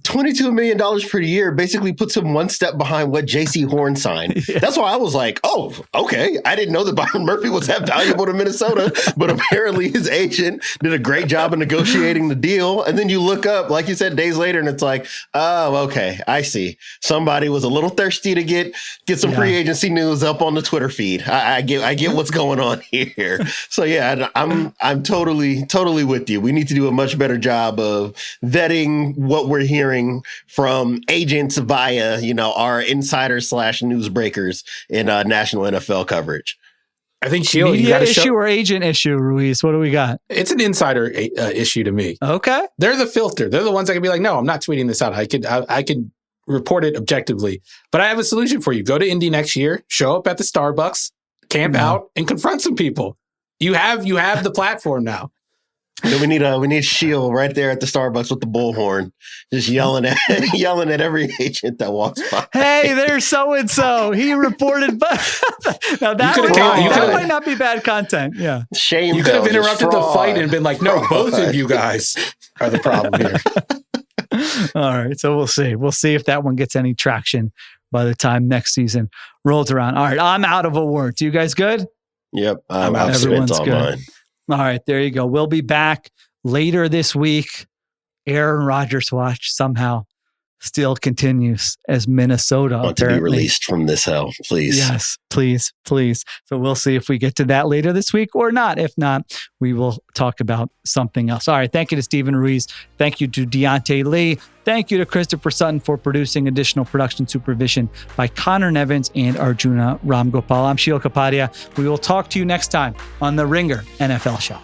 $22 million per year basically puts him one step behind what J.C. Horn signed. Yeah. That's why I was like, oh, okay. I didn't know that Byron Murphy was that valuable to Minnesota, but apparently his agent did a great job of negotiating the deal. And then you look up, like you said, days later, and it's like, oh, okay, I see. Somebody was a little thirsty to get some free agency news up on the Twitter feed. I get what's going on here. So yeah, I'm totally with you. We need to do a much better job of vetting what we're hearing from agents via, our insiders / newsbreakers in national NFL coverage. I think Sheil, media issue or agent issue, Ruiz? What do we got? It's an insider issue to me. Okay, they're the filter. They're the ones that can be like, no, I'm not tweeting this out. I could report it objectively. But I have a solution for you. Go to Indy next year. Show up at the Starbucks, camp out, and confront some people. You have the platform now. Then we need Sheil right there at the Starbucks with the bullhorn, just yelling at every agent that walks by. Hey, there's so and so. He reported, but now that might not be bad content. Yeah, Shame. You could have interrupted the fight and been like, "No, both of you guys are the problem here." All right, so we'll see. We'll see if that one gets any traction by the time next season rolls around. All right, I'm out of awards. You guys good? Yep, I'm out. Everyone's all good. mine. All right, there you go. We'll be back later this week. Aaron Rodgers watch somehow still continues as Minnesota Want to be released from this hell, please. Yes, please. So we'll see if we get to that later this week or not. If not, we will talk about something else. All right, thank you to Stephen Ruiz. Thank you to Diante Lee. Thank you to Christopher Sutton for producing additional production supervision by Conor Nevins and Arjuna Ramgopal. I'm Sheil Kapadia. We will talk to you next time on the Ringer NFL Show.